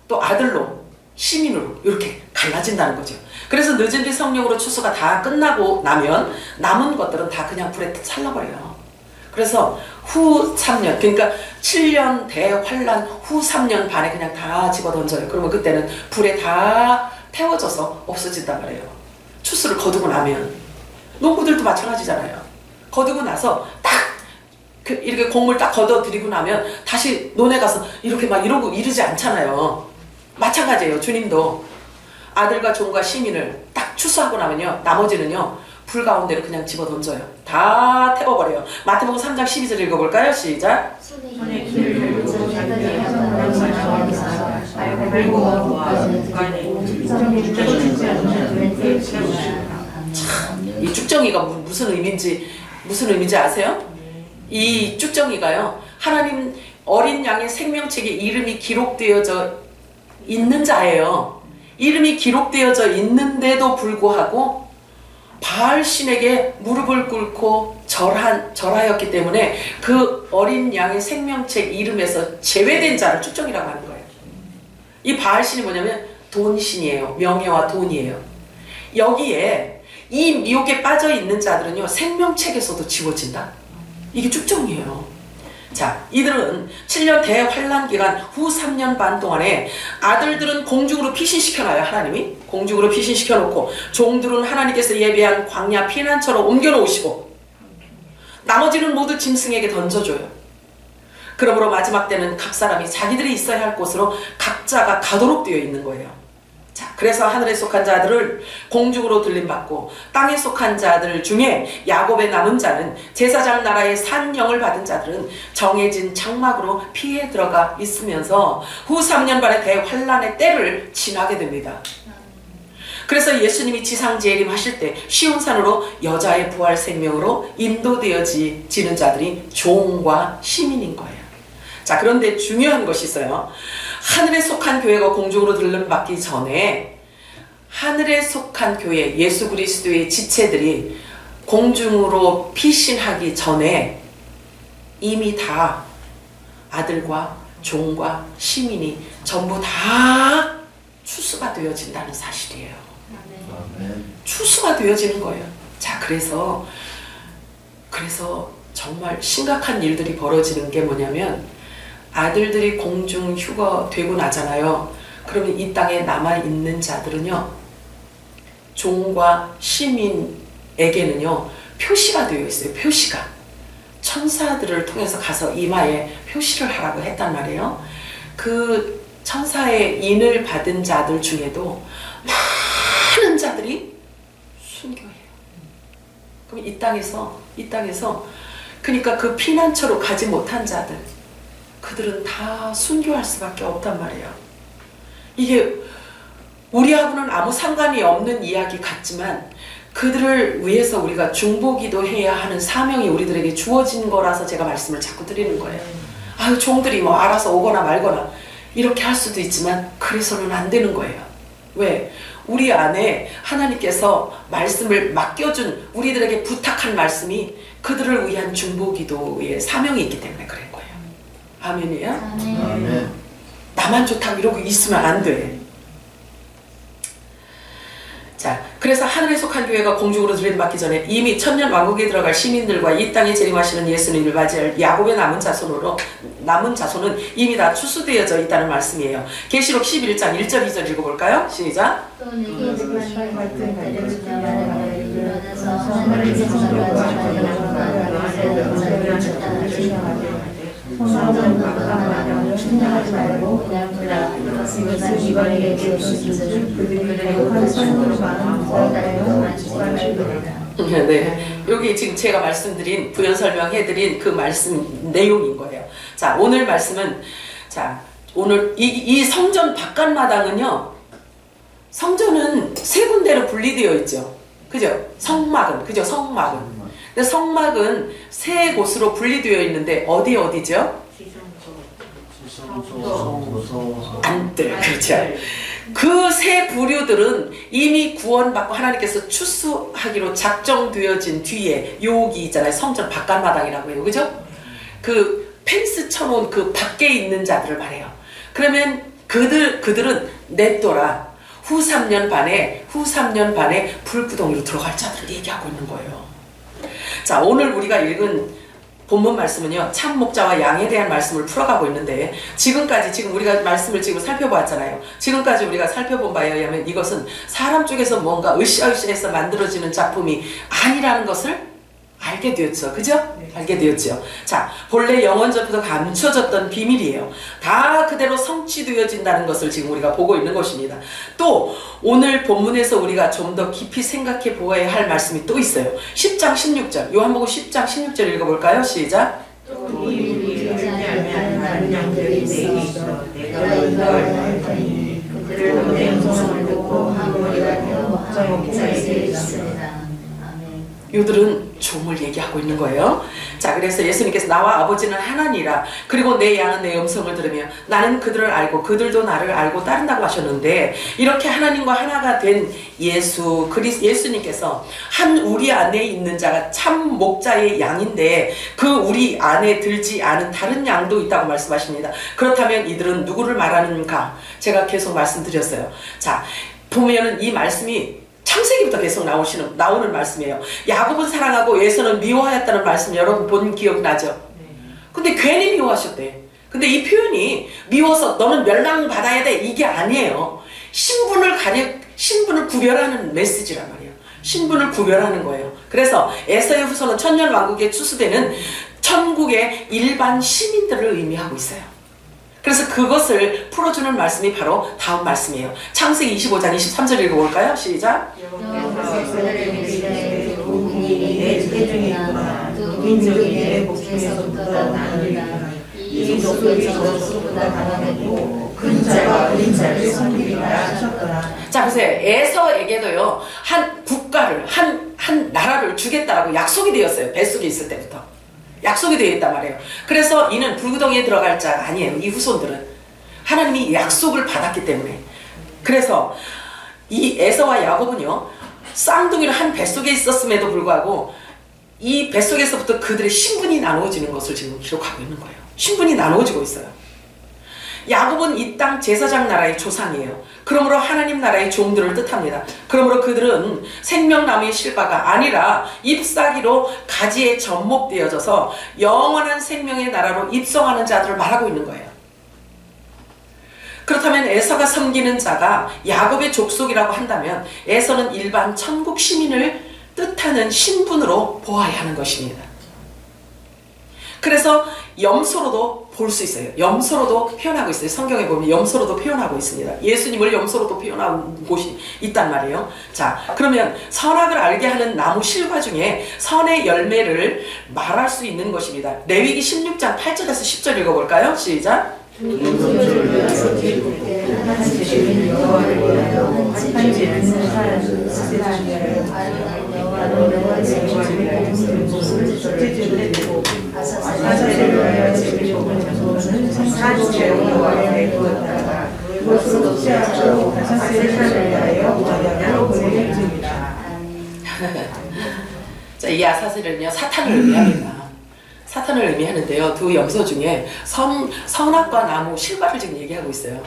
또 아들로 시민으로 이렇게 갈라진다는 거죠. 그래서 늦은 뒤 성령으로 추수가 다 끝나고 나면 남은 것들은 다 그냥 불에 살라버려요. 그래서 후 3년, 그러니까 7년 대환란 후 3년 반에 그냥 다 집어던져요. 그러면 그때는 불에 다 태워져서 없어진단 말이에요. 추수를 거두고 나면. 농부들도 마찬가지잖아요. 거두고 나서 딱 이렇게 곡물 딱 걷어들이고 나면 다시 논에 가서 이렇게 막 이러고 이러지 않잖아요. 마찬가지예요. 주님도 아들과 종과 시민을 딱 추수하고 나면요, 나머지는요 불 가운데로 그냥 집어던져요. 다 태워버려요. 마태복음 3장 12절 읽어볼까요? 시작. 손에 길을 들고 자기의 형상을 정하사 알고 구하고 이 쭉정이가 무슨 의미인지 아세요? 이 쭉정이가요, 하나님 어린 양의 생명책에 이름이 기록되어져 있는 자예요. 이름이 기록되어져 있는데도 불구하고 바알 신에게 무릎을 꿇고 절하였기 때문에 그 어린 양의 생명책 이름에서 제외된 자를 쭉정이라고 하는 거예요. 이 바알 신이 뭐냐면 돈신이에요. 명예와 돈이에요. 여기에 이 미혹에 빠져 있는 자들은요, 생명책에서도 지워진다. 이게 쭉정이에요. 자, 이들은 7년 대환란 기간 후 3년 반 동안에 아들들은 공중으로 피신시켜놔요. 하나님이 공중으로 피신시켜놓고, 종들은 하나님께서 예비한 광야 피난처로 옮겨놓으시고, 나머지는 모두 짐승에게 던져줘요. 그러므로 마지막 때는 각 사람이 자기들이 있어야 할 곳으로 각자가 가도록 되어 있는 거예요. 자, 그래서 하늘에 속한 자들을 공중으로 들림받고, 땅에 속한 자들 중에 야곱의 남은 자는 제사장 나라의 산령을 받은 자들은 정해진 장막으로 피해 들어가 있으면서 후 3년 반의 대환란의 때를 지나게 됩니다. 그래서 예수님이 지상 재림하실 때 시온산으로 여자의 부활 생명으로 인도되어지는 자들이 종과 시민인 거예요. 자, 그런데 중요한 것이 있어요. 하늘에 속한 교회가 공중으로 들림받기 전에, 하늘에 속한 교회, 예수 그리스도의 지체들이 공중으로 피신하기 전에 이미 다 아들과 종과 시민이 전부 다 추수가 되어진다는 사실이에요. 추수가 되어지는 거예요. 자, 그래서 정말 심각한 일들이 벌어지는 게 뭐냐면, 아들들이 공중 휴가 되고 나잖아요. 그러면 이 땅에 남아있는 자들은요, 종과 시민에게는요 표시가 되어 있어요. 표시가. 천사들을 통해서 가서 이마에 표시를 하라고 했단 말이에요. 그 천사의 인을 받은 자들 중에도 많은 자들이 순교해요. 그럼 이 땅에서 그러니까 그 피난처로 가지 못한 자들, 그들은 다 순교할 수밖에 없단 말이에요. 이게 우리하고는 아무 상관이 없는 이야기 같지만, 그들을 위해서 우리가 중보기도 해야 하는 사명이 우리들에게 주어진 거라서 제가 말씀을 자꾸 드리는 거예요. 아유, 종들이 뭐 알아서 오거나 말거나 이렇게 할 수도 있지만 그래서는 안 되는 거예요. 왜? 우리 안에 하나님께서 말씀을 맡겨준, 우리들에게 부탁한 말씀이 그들을 위한 중보기도의 사명이 있기 때문에 그런 거예요. 아멘이에요? 아멘. 나만 좋다고 이러고 있으면 안 돼. 자, 그래서 하늘에 속한 교회가 공중으로 들림받기 전에 이미 천년 왕국에 들어갈 시민들과 이 땅에 재림하시는 예수님을 맞이할 야곱의 남은 자손은 이미 다 추수되어져 있다는 말씀이에요. 계시록 11장 1절 2절 읽어볼까요? 시작. 또 내게 득한 같은 때를 주장하는 일어나서 하늘의 성전과 성전을 각각하며 충냥하지 말고 그냥 두라. 이것은 이방인에게 주시기를 그들이 거룩한 성으로 가는 무엇가요 안식할 말이다. 네, 여기 지금 제가 말씀드린, 부연 설명해드린 그 말씀 내용인 거예요. 자, 오늘 말씀은, 자, 오늘 이 성전 바깥마당은요, 성전은 세 군데로 분리되어 있죠. 그죠? 성막은. 근데 성막은 세 곳으로 분리되어 있는데 어디죠? 안뜰. 그렇죠. 그 세 부류들은 이미 구원받고 하나님께서 추수하기로 작정되어진 뒤에 여기 있잖아요. 성전 바깥마당이라고 해요. 그죠? 그 펜스 쳐놓은 그 밖에 있는 자들을 말해요. 그러면 그들은 냅둬라. 후 3년 반에 불구덩이로 들어갈 자들을 얘기하고 있는 거예요. 자, 오늘 우리가 읽은 본문 말씀은요, 참 목자와 양에 대한 말씀을 풀어가고 있는데, 지금 우리가 말씀을 지금 살펴보았잖아요. 지금까지 우리가 살펴본 바에 의하면 이것은 사람 쪽에서 뭔가 으쌰으쌰해서 만들어지는 작품이 아니라는 것을 알게 되었죠. 그죠? 네. 알게 되었죠. 자, 본래 영원전부터 감춰졌던 비밀이에요. 다 그대로 성취되어진다는 것을 지금 우리가 보고 있는 것입니다. 또 오늘 본문에서 우리가 좀 더 깊이 생각해 보아야 할 말씀이 또 있어요. 10장 16절, 요한복음 10장 16절 읽어볼까요? 시작. 또 우리 알면 다른 양들이 내게 있어 내가 이걸 알더니 그들도 내 음성을 듣고 한 무리가 되어 목자에게 있습니다. 요들은 종을 얘기하고 있는 거예요. 자, 그래서 예수님께서 나와 아버지는 하나니라. 그리고 내 양은 내 음성을 들으며 나는 그들을 알고 그들도 나를 알고 따른다고 하셨는데, 이렇게 하나님과 하나가 된 예수님께서 한 우리 안에 있는 자가 참 목자의 양인데 그 우리 안에 들지 않은 다른 양도 있다고 말씀하십니다. 그렇다면 이들은 누구를 말하는가? 제가 계속 말씀드렸어요. 자, 보면은 이 말씀이 창세기부터 계속 나오는 말씀이에요. 야곱은 사랑하고 에서는 미워하였다는 말씀 여러분 본 기억 나죠? 근데 괜히 미워하셨대. 근데 이 표현이 미워서 너는 멸망받아야 돼 이게 아니에요. 신분을 구별하는 메시지란 말이에요. 신분을 구별하는 거예요. 그래서 에서의 후손은 천년 왕국에 추수되는 천국의 일반 시민들을 의미하고 있어요. 그래서 그것을 풀어주는 말씀이 바로 다음 말씀이에요. 창세기 25장 23절 읽어볼까요? 시작. 여호와께서 그들에게 이르시되 두 국민이 내 지혜중에 있구나. 두 민족이 내 복중에서부터 나누리라. 이 족속이 저 족속보다 강하겠고 큰 자가 어린 자를 섬기리라 하셨더라. 자, 보세요. 에서에게도요, 한 국가를, 한 나라를 주겠다라고 약속이 되었어요. 뱃속에 있을 때부터. 약속이 되어 있단 말이에요. 그래서 이는 불구덩이에 들어갈 자가 아니에요. 이 후손들은 하나님이 약속을 받았기 때문에. 그래서 이 에서와 야곱은요, 쌍둥이를 한 뱃속에 있었음에도 불구하고 이 뱃속에서부터 그들의 신분이 나누어지는 것을 지금 기록하고 있는 거예요. 신분이 나누어지고 있어요. 야곱은 이 땅 제사장 나라의 조상이에요. 그러므로 하나님 나라의 종들을 뜻합니다. 그러므로 그들은 생명나무의 실과가 아니라 잎사귀로 가지에 접목되어져서 영원한 생명의 나라로 입성하는 자들을 말하고 있는 거예요. 그렇다면 에서가 섬기는 자가 야곱의 족속이라고 한다면 에서는 일반 천국 시민을 뜻하는 신분으로 보아야 하는 것입니다. 그래서 염소로도 볼 수 있어요. 염소로도 표현하고 있어요. 성경에 보면 염소로도 표현하고 있습니다. 예수님을 염소로도 표현한 곳이 있단 말이에요. 자, 그러면 선악을 알게 하는 나무 실과 중에 선의 열매를 말할 수 있는 것입니다. 레위기 16장 8절에서 10절 읽어볼까요? 시작. 자, 이 아사셀은요, 사탄을 의미합니다. 사탄을 의미하는데요, 두 염소 중에 선악과 나무 실과를 지금 얘기하고 있어요.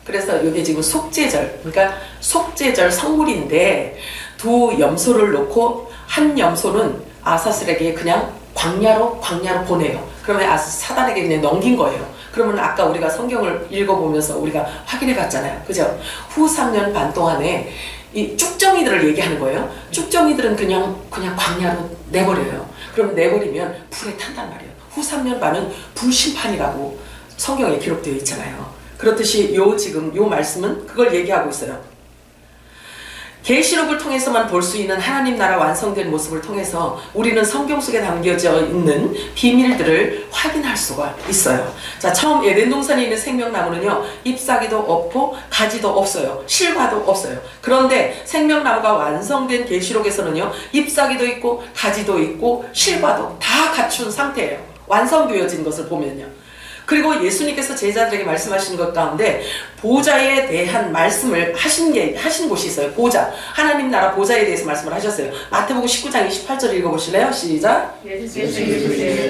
그래서 이게 지금 속죄절, 그러니까 속죄절 성물인데 두 염소를 놓고 한 염소는 아사셀에게 그냥 광야로 보내요. 그러면 사단에게 그냥 넘긴 거예요. 그러면 아까 우리가 성경을 읽어보면서 우리가 확인해 봤잖아요. 그죠? 후 3년 반 동안에 이 쭉정이들을 얘기하는 거예요. 쭉정이들은 그냥 광야로 내버려요. 그럼 내버리면 불에 탄단 말이에요. 후 3년 반은 불심판이라고 성경에 기록되어 있잖아요. 그렇듯이 지금 요 말씀은 그걸 얘기하고 있어요. 계시록을 통해서만 볼 수 있는 하나님 나라 완성된 모습을 통해서 우리는 성경 속에 담겨져 있는 비밀들을 확인할 수가 있어요. 자, 처음 에덴 동산에 있는 생명나무는요, 잎사귀도 없고 가지도 없어요. 실과도 없어요. 그런데 생명나무가 완성된 계시록에서는요, 잎사귀도 있고 가지도 있고 실과도 다 갖춘 상태예요. 완성되어진 것을 보면요. 그리고 예수님께서 제자들에게 말씀하신 것 가운데 보좌에 대한 말씀을 하신 곳이 있어요. 보좌. 하나님 나라 보좌에 대해서 말씀을 하셨어요. 마태복음 19장 28절 읽어보실래요? 시작. 예수께서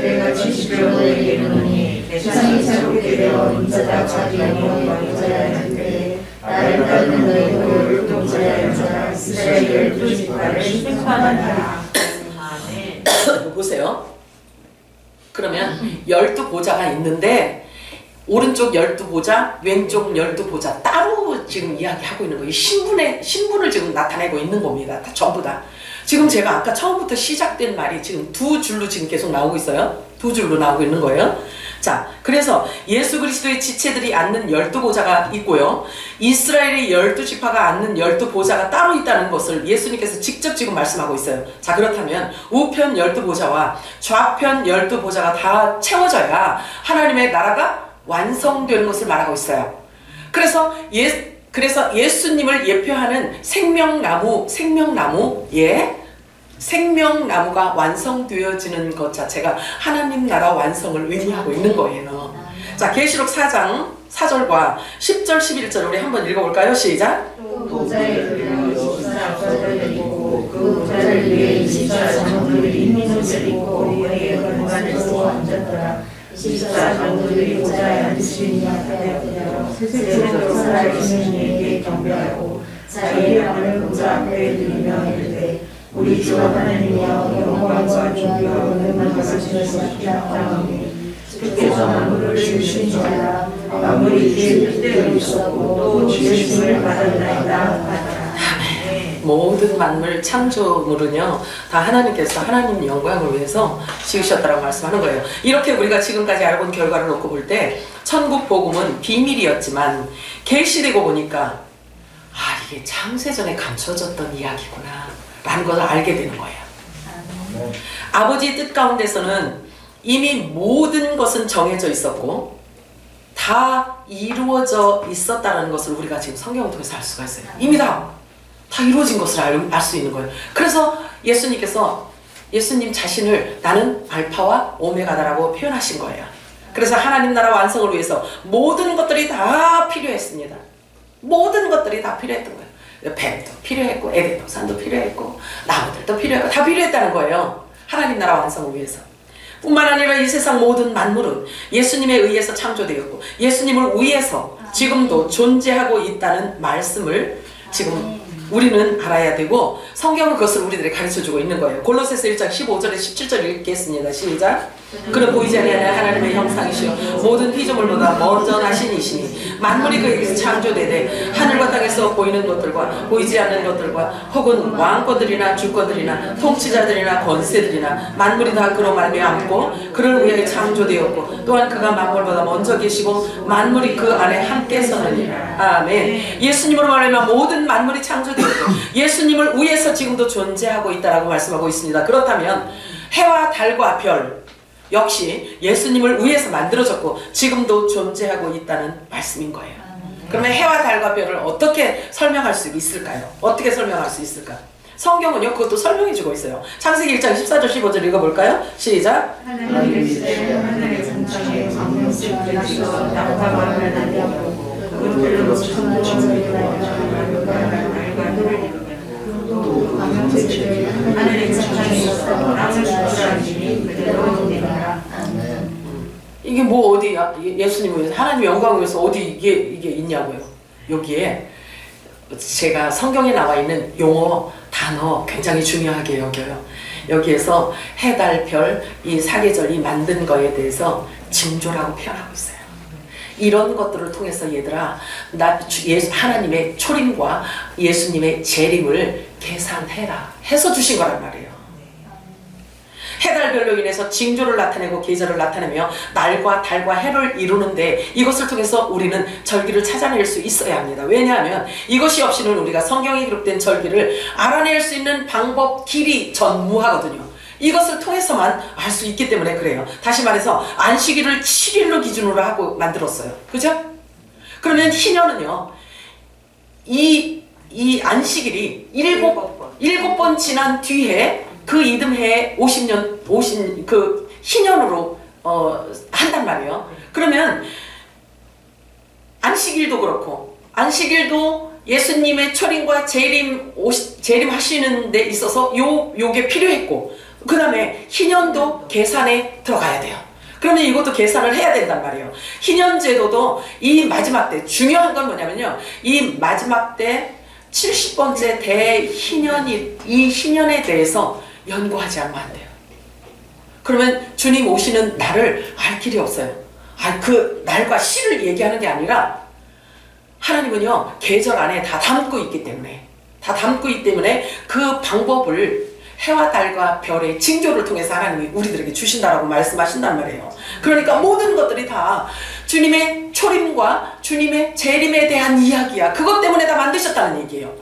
내가 진실로 너희에게 이르노니 세상이 자국에 되어 인자가 자기 영광을 인자야 열두 지파를 심판하리라. 아멘. 보세요. 그러면 12보좌가 있는데 오른쪽 12보좌, 왼쪽 12보좌 따로 지금 이야기하고 있는 거예요. 신분을 지금 나타내고 있는 겁니다. 다 전부 다. 지금 제가 아까 처음부터 시작된 말이 지금 두 줄로 지금 계속 나오고 있어요. 두 줄로 나오고 있는 거예요. 자, 그래서 예수 그리스도의 지체들이 앉는 12보좌가 있고요. 이스라엘의 12지파가 앉는 12보좌가 따로 있다는 것을 예수님께서 직접 지금 말씀하고 있어요. 자, 그렇다면 우편 12보좌와 좌편 12보좌가 다 채워져야 하나님의 나라가 완성되는 것을 말하고 있어요. 그래서 예수님을 예표하는 생명나무가 완성되어지는 것 자체가 하나님 나라 완성을 의미하고 있는 거예요. 자, 계시록 4장 4절과 10절 11절 우리 한번 읽어볼까요? 시작. 또 보좌에 들려 24저들이 있고 그 보좌를 위에 24장들이 인민들이 있고 머리에 걸관을 쓰고 앉았더라. 24장들이 보좌에 앉으시니 하되었더라. 스스로 살아계신 이에게 경배하고 자기의 영을 보좌 앞에 드리며 이르되 우리 주 하나님이여 영광과 존귀와 은혜만 받으시는 기합당하니 주께서 만물을 지으신 자라 만물이 주의 뜻대로 있었고 또 주의 힘을 받았나이다 하더라. 모든 만물 창조물은요 다 하나님께서 하나님 영광을 위해서 지으셨다고 말씀하는 거예요. 이렇게 우리가 지금까지 알아본 결과를 놓고 볼 때 천국 복음은 비밀이었지만 계시되고 보니까 이게 창세전에 감춰졌던 이야기구나 라는 것을 알게 되는 거예요. 아버지의 뜻 가운데서는 이미 모든 것은 정해져 있었고 다 이루어져 있었다는 것을 우리가 지금 성경을 통해서 알 수가 있어요. 이미 다 이루어진 것을 알 수 있는 거예요. 그래서 예수님 자신을 나는 알파와 오메가다라고 표현하신 거예요. 그래서 하나님 나라 완성을 위해서 모든 것들이 다 필요했습니다. 모든 것들이 다 필요했던 거예요. 뱀도 필요했고 에덴 동산도 필요했고 나무들도 필요했고 다 필요했다는 거예요. 하나님 나라 완성을 위해서. 뿐만 아니라 이 세상 모든 만물은 예수님에 의해서 창조되었고 예수님을 위해서 지금도 존재하고 있다는 말씀을 지금 우리는 알아야 되고 성경은 그것을 우리들에게 가르쳐주고 있는 거예요. 골로새서 1장 15절에 17절 읽겠습니다. 시작. 그는 보이지 아니하는 하나님의 형상이시요 모든 피조물보다 먼저 나신 이시니 만물이 그에게서 창조되되 하늘과 땅에서 보이는 것들과 보이지 않는 것들과 혹은 왕권들이나 주권들이나 통치자들이나 권세들이나 만물이 다 그로 말미암고 그를 위하여 창조되었고 또한 그가 만물보다 먼저 계시고 만물이 그 안에 함께 서느니라. 아멘. 예수님으로 말하면 모든 만물이 창조되었고 예수님을 위해서 지금도 존재하고 있다라고 말씀하고 있습니다. 그렇다면 해와 달과 별 역시 예수님을 위해서 만들어졌고 지금도 존재하고 있다는 말씀인 거예요. 그러면 해와 달과 별을 어떻게 설명할 수 있을까요? 어떻게 설명할 수 있을까? 성경은요 그것도 설명해주고 있어요. 창세기 1장 14절 15절 읽어볼까요? 시작. 하나님이 이르시되 하늘의 천장에 광명씩 그리시고 땅과 바다를 날려보고 그들로 천둥을 일으켜 날과 해를 이루며 또 광명색들이 하늘의 천장에 있어 땅을 주시라니 그대로 되리라. 이게 뭐 어디 예수님을 위해서 하나님 영광을 위해서 어디 이게 있냐고요. 여기에 제가 성경에 나와 있는 용어 단어 굉장히 중요하게 여겨요. 여기에서 해, 달, 별, 이 사계절이 만든 거에 대해서 징조라고 표현하고 있어요. 이런 것들을 통해서 얘들아 하나님의 초림과 예수님의 재림을 계산해라 해서 주신 거란 말이에요. 해달별로 인해서 징조를 나타내고 계절을 나타내며 날과 달과 해를 이루는데 이것을 통해서 우리는 절기를 찾아낼 수 있어야 합니다. 왜냐하면 이것이 없이는 우리가 성경에 기록된 절기를 알아낼 수 있는 방법, 길이 전무하거든요. 이것을 통해서만 알 수 있기 때문에 그래요. 다시 말해서 안식일을 7일로 기준으로 하고 만들었어요. 그죠? 그러면 희년은요 이 안식일이 7번 지난 뒤에 그 이듬해에 50년 그 희년으로 한단 말이에요. 그러면 안식일도 그렇고 안식일도 예수님의 초림과 재림 하시는 데 있어서 요게 필요했고 그 다음에 희년도 계산에 들어가야 돼요. 그러면 이것도 계산을 해야 된단 말이에요. 희년제도도 이 마지막 때 중요한 건 뭐냐면요 이 마지막 때 70번째 대희년이 이 희년에 대해서 연구하지 않으면 안 돼요. 그러면 주님 오시는 날을 알 길이 없어요. 그 날과 시를 얘기하는 게 아니라 하나님은요 계절 안에 다 담고 있기 때문에 그 방법을 해와 달과 별의 징조를 통해서 하나님이 우리들에게 주신다라고 말씀하신단 말이에요. 그러니까 모든 것들이 다 주님의 초림과 주님의 재림에 대한 이야기야. 그것 때문에 다 만드셨다는 얘기예요.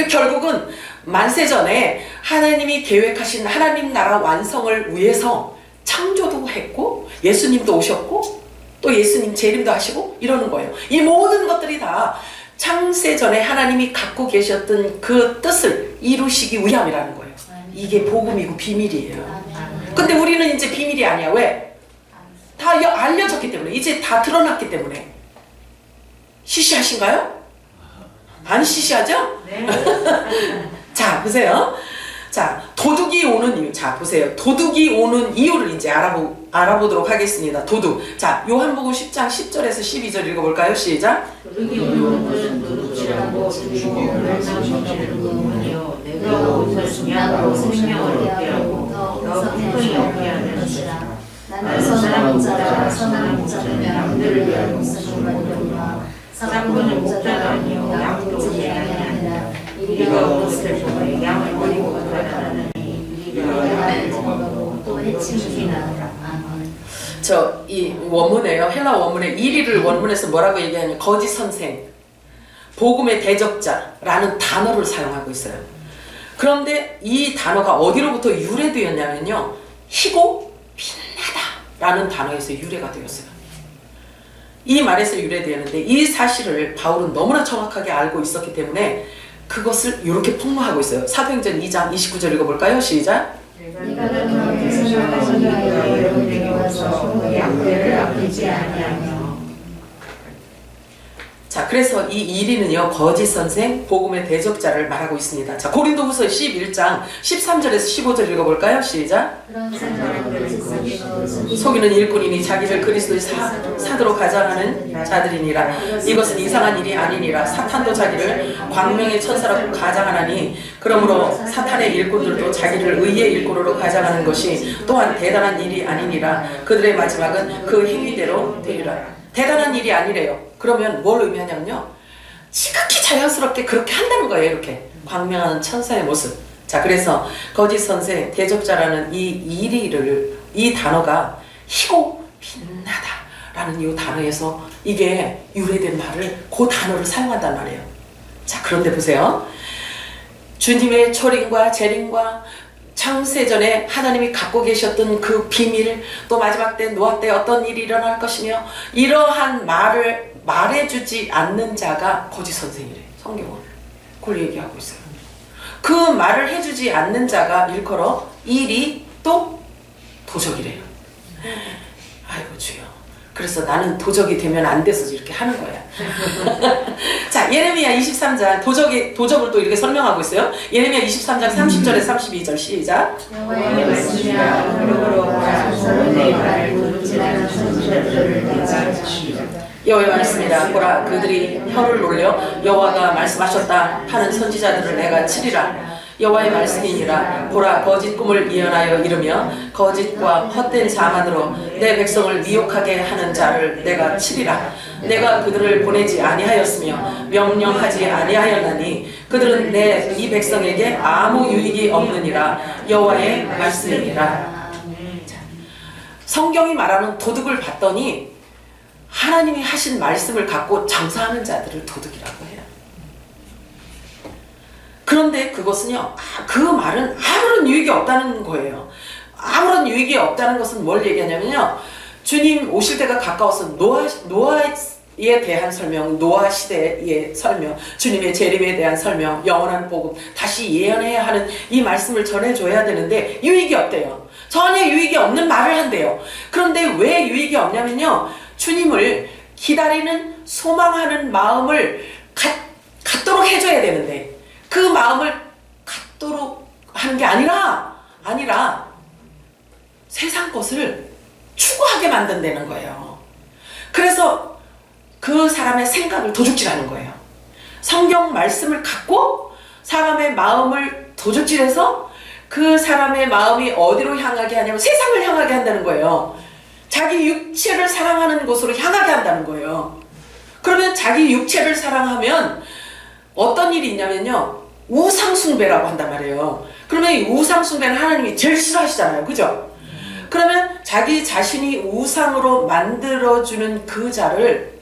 결국은 만세전에 하나님이 계획하신 하나님 나라 완성을 위해서 창조도 했고 예수님도 오셨고 또 예수님 재림도 하시고 이러는 거예요. 이 모든 것들이 다 창세전에 하나님이 갖고 계셨던 그 뜻을 이루시기 위함이라는 거예요. 이게 복음이고 비밀이에요. 근데 우리는 이제 비밀이 아니야. 왜? 다 알려졌기 때문에, 이제 다 드러났기 때문에. 시시하신가요? 안 시시하죠? 네. 자, 보세요. 자, 도둑이 오는 이유. 자, 보세요. 도둑이 오는 이유를 이제 알아보도록 하겠습니다. 도둑. 자, 요한복음 10장 10절에서 12절 읽어볼까요? 시작. 도둑이 오는 것은 도둑질하고 죽이고 멸망시키는 의문이요 내가 오셨으면 생명을 얻게 하고 더 풍성히 얻게 하는 것이라. 나는 선한 목자라. 선한 목자는 양들을 위한 목숨을 버리거니와 쌍꾼은 목자가 아니요 양도 제한이 아니라 이리가 온 것을 보고 양을 버리고 가라나니 이리가 양을 먹고 또 해치우기나. 이 원문에요. 헬라 원문에 이리를 원문에서 뭐라고 얘기하냐면 거짓 선생, 복음의 대적자라는 단어를 사용하고 있어요. 그런데 이 단어가 어디로부터 유래되었냐면요, 희고 빛나다라는 단어에서 유래가 되었어요. 이 말에서 유래되었는데 이 사실을 바울은 너무나 정확하게 알고 있었기 때문에 그것을 이렇게 폭로하고 있어요. 사도행전 2장 29절 읽어볼까요? 시작. 내가 너희에게 생각하신 자가 여러분에게 와서 양떼를 아끼지 아니하며. 자, 그래서 이 이리는요 거짓 선생, 복음의 대적자를 말하고 있습니다. 자, 고린도후서 11장 13절에서 15절 읽어볼까요? 시작. 그런 사람은 속이는 일꾼이니 자기를 그리스도의 사도로 가장하는 자들이니라. 이것은 이상한 일이 아니니라. 사탄도 자기를 광명의 천사라고 가장하나니 그러므로 사탄의 일꾼들도 자기를 의의 일꾼으로 가장하는 것이 또한 대단한 일이 아니니라. 그들의 마지막은 그 행위대로 되리라. 대단한 일이 아니래요. 그러면 뭘 의미하냐면요, 지극히 자연스럽게 그렇게 한다는 거예요. 이렇게 광명한 천사의 모습. 자, 그래서 거짓 선생, 대적자라는 이 단어가 희고 빛나다라는 이 단어에서 이게 유래된 말을, 그 단어를 사용한단 말이에요. 자, 그런데 보세요. 주님의 초림과 재림과 창세전에 하나님이 갖고 계셨던 그 비밀, 또 마지막 때 노아 때 어떤 일이 일어날 것이며 이러한 말을 말해주지 않는 자가 거짓 선생이래. 성경은 그걸 얘기하고 있어요. 그 말을 해주지 않는 자가 일컬어 일이 또 도적이래요. 아이고 주여. 그래서 나는 도적이 되면 안 돼서 이렇게 하는 거야. 자, 예레미야 23장 도적을 또 이렇게 설명하고 있어요. 예레미야 23장 30절에 32절 시작. 여호와의 말씀이라. 그러므로 내 말을 도둑질하는 선지자들을 내가 치리라. 여호와의 말씀이라. 보라, 그들이 혀를 놀려 여호와가 말씀하셨다 하는 선지자들을 내가 치리라. 여호와의 말씀이니라. 보라, 거짓 꿈을 예언하여 이르며 거짓과 헛된 자만으로 내 백성을 미혹하게 하는 자를 내가 치리라. 내가 그들을 보내지 아니하였으며 명령하지 아니하였나니 그들은 내 이 백성에게 아무 유익이 없느니라. 여호와의 말씀이니라. 성경이 말하는 도둑을 봤더니 하나님이 하신 말씀을 갖고 장사하는 자들을 도둑이라고 해요. 그런데 그것은요, 그 말은 아무런 유익이 없다는 거예요. 아무런 유익이 없다는 것은 뭘 얘기하냐면요, 주님 오실 때가 가까워서 노아에 대한 설명, 노아 시대의 설명, 주님의 재림에 대한 설명, 영원한 복음, 다시 예언해야 하는 이 말씀을 전해줘야 되는데 유익이 없대요. 전혀 유익이 없는 말을 한대요. 그런데 왜 유익이 없냐면요, 주님을 기다리는, 소망하는 마음을 갖도록 해줘야 되는데 그 마음을 갖도록 하는 게 아니라 세상 것을 추구하게 만든다는 거예요. 그래서 그 사람의 생각을 도둑질하는 거예요. 성경 말씀을 갖고 사람의 마음을 도둑질해서 그 사람의 마음이 어디로 향하게 하냐면 세상을 향하게 한다는 거예요. 자기 육체를 사랑하는 곳으로 향하게 한다는 거예요. 그러면 자기 육체를 사랑하면 어떤 일이 있냐면요, 우상숭배라고 한단 말이에요. 그러면 이 우상숭배는 하나님이 제일 싫어하시잖아요. 그죠? 그러면 자기 자신이 우상으로 만들어주는 그 자를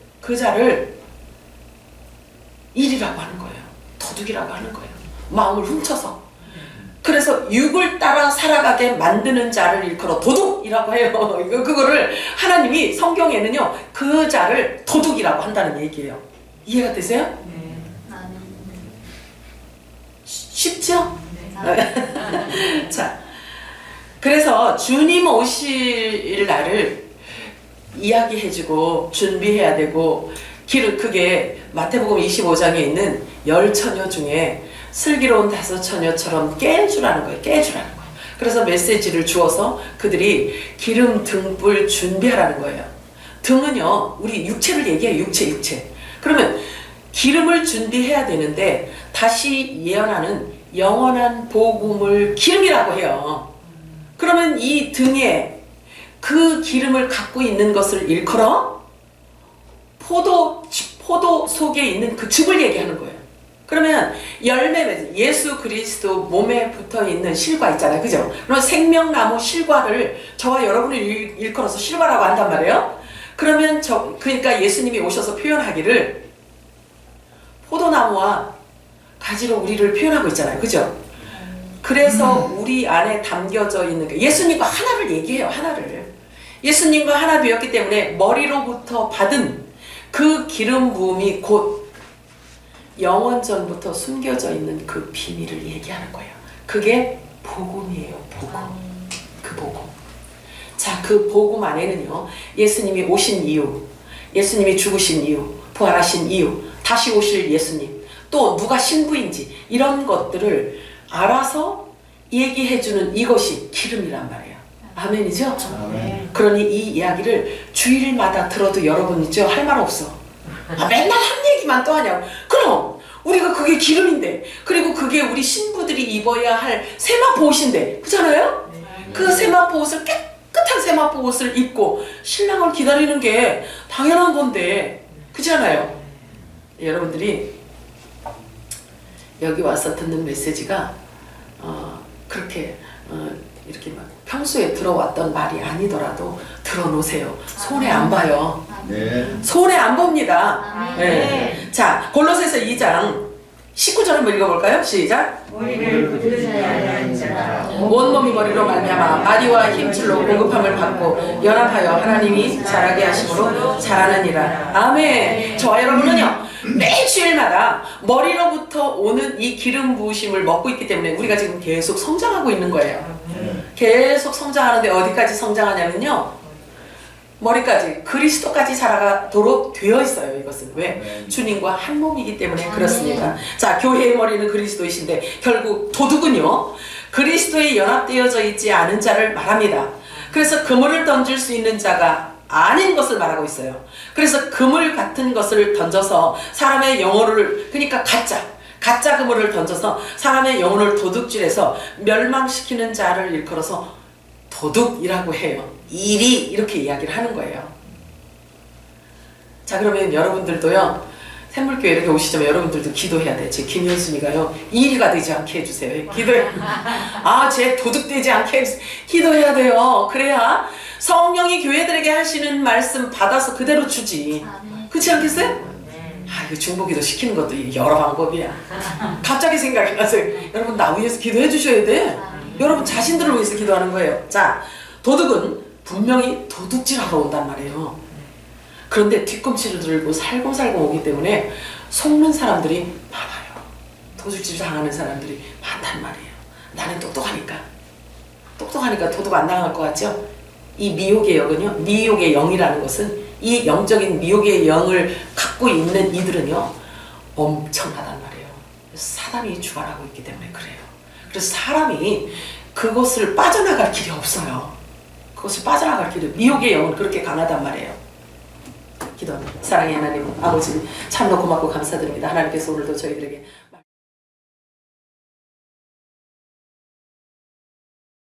일이라고 하는 거예요. 도둑이라고 하는 거예요. 마음을 훔쳐서. 그래서 육을 따라 살아가게 만드는 자를 일컬어 도둑이라고 해요. 그거를 하나님이 성경에는요, 그 자를 도둑이라고 한다는 얘기예요. 이해가 되세요? 네. 쉽죠? 자, 그래서 주님 오실 날을 이야기해주고 준비해야 되고, 그게 마태복음 25장에 있는 10처녀 중에 슬기로운 5처녀처럼 깨주라는 거예요. 깨주라는 거예요. 그래서 메시지를 주어서 그들이 기름 등불 준비하라는 거예요. 등은요, 우리 육체를 얘기해요. 육체. 그러면 기름을 준비해야 되는데 다시 예언하는 영원한 복음을 기름이라고 해요. 그러면 이 등에 그 기름을 갖고 있는 것을 일컬어 포도 속에 있는 그 즙을 얘기하는 거예요. 그러면 열매, 예수 그리스도 몸에 붙어 있는 실과 있잖아요. 그죠? 그럼 생명나무 실과를 저와 여러분을 일컬어서 실과라고 한단 말이에요. 그러면 그러니까 예수님이 오셔서 표현하기를 포도나무와 가지로 우리를 표현하고 있잖아요. 그죠? 그래서 우리 안에 담겨져 있는 예수님과 하나를 얘기해요. 하나를. 예수님과 하나 되었기 때문에 머리로부터 받은 그 기름 부음이 곧 영원전부터 숨겨져 있는 그 비밀을 얘기하는 거예요. 그게 복음이에요. 복음. 그 복음. 자, 그 복음 안에는요, 예수님이 오신 이유, 예수님이 죽으신 이유, 부활하신 이유, 다시 오실 예수님, 또 누가 신부인지 이런 것들을 알아서 얘기해주는 이것이 기름이란 말이에요. 아멘이죠? 아멘. 그러니 이 이야기를 주일마다 들어도 여러분 있죠? 할 말 없어. 맨날 한 얘기만 또 하냐고. 그럼 우리가 그게 기름인데, 그리고 그게 우리 신부들이 입어야 할 세마포 옷인데, 그렇잖아요? 그 세마포 옷을 깨끗한 세마포 옷을 입고 신랑을 기다리는 게 당연한 건데, 그렇잖아요? 여러분들이 여기 와서 듣는 메시지가 그렇게 이렇게 막 평소에 들어왔던 말이 아니더라도 들어놓으세요. 손해 안 봐요. 네. 손해 안 봅니다. 네. 자, 골로새서 2장 19절 한번 읽어볼까요? 시작. 머리를 굳은 자에 앉아 온몸이 머리로 말미암아 마디와 힘줄로 공급함을 받고 연합하여 하나님이 자라게 하심으로 자라느니라. 아멘. 저와 여러분은요, 매 주일마다 머리로부터 오는 이 기름 부으심을 먹고 있기 때문에 우리가 지금 계속 성장하고 있는 거예요. 계속 성장하는데 어디까지 성장하냐면요, 머리까지, 그리스도까지 자라가도록 되어 있어요. 이것은 왜? 주님과 한 몸이기 때문에 그렇습니다. 자, 교회의 머리는 그리스도이신데 결국 도둑은요, 그리스도에 연합되어져 있지 않은 자를 말합니다. 그래서 그물을 던질 수 있는 자가 아닌 것을 말하고 있어요. 그래서 그물 같은 것을 던져서 사람의 영혼을, 그러니까 가짜 그물을 던져서 사람의 영혼을 도둑질해서 멸망시키는 자를 일컬어서 도둑이라고 해요. 일이 이렇게 이야기를 하는 거예요. 자, 그러면 여러분들도요, 샘물교회 이렇게 오시자면 여러분들도 기도해야 돼. 제 김현순이가요, 일이가 되지 않게 해주세요. 기도해. 제 도둑되지 않게 해주세요. 기도해야 돼요. 그래야 성령이 교회들에게 하시는 말씀 받아서 그대로 주지. 그렇지 않겠어요? 이거 중보기도 시키는 것도 여러 방법이야. 갑자기 생각이 나서요. 여러분, 나 위해서 기도해 주셔야 돼. 여러분 자신들을 위해서 기도하는 거예요. 자, 도둑은 분명히 도둑질하러 온단 말이에요. 그런데 뒤꿈치를 들고 살금살금 오기 때문에 속는 사람들이 많아요. 도둑질 당하는 사람들이 많단 말이에요. 나는 똑똑하니까 도둑 안 당할 것 같죠? 이 미혹의 영은요, 미혹의 영이라는 것은, 이 영적인 미혹의 영을 갖고 있는 이들은요, 엄청나단 말이에요. 사단이 주관하고 있기 때문에 그래요. 그래서 사람이 그것을 빠져나갈 길이 없어요. 그것을 빠져나갈 길이, 미혹의 영은 그렇게 강하단 말이에요. 기도합니다. 사랑의 하나님 아버지 참으로 고맙고 감사드립니다. 하나님께서 오늘도 저희들에게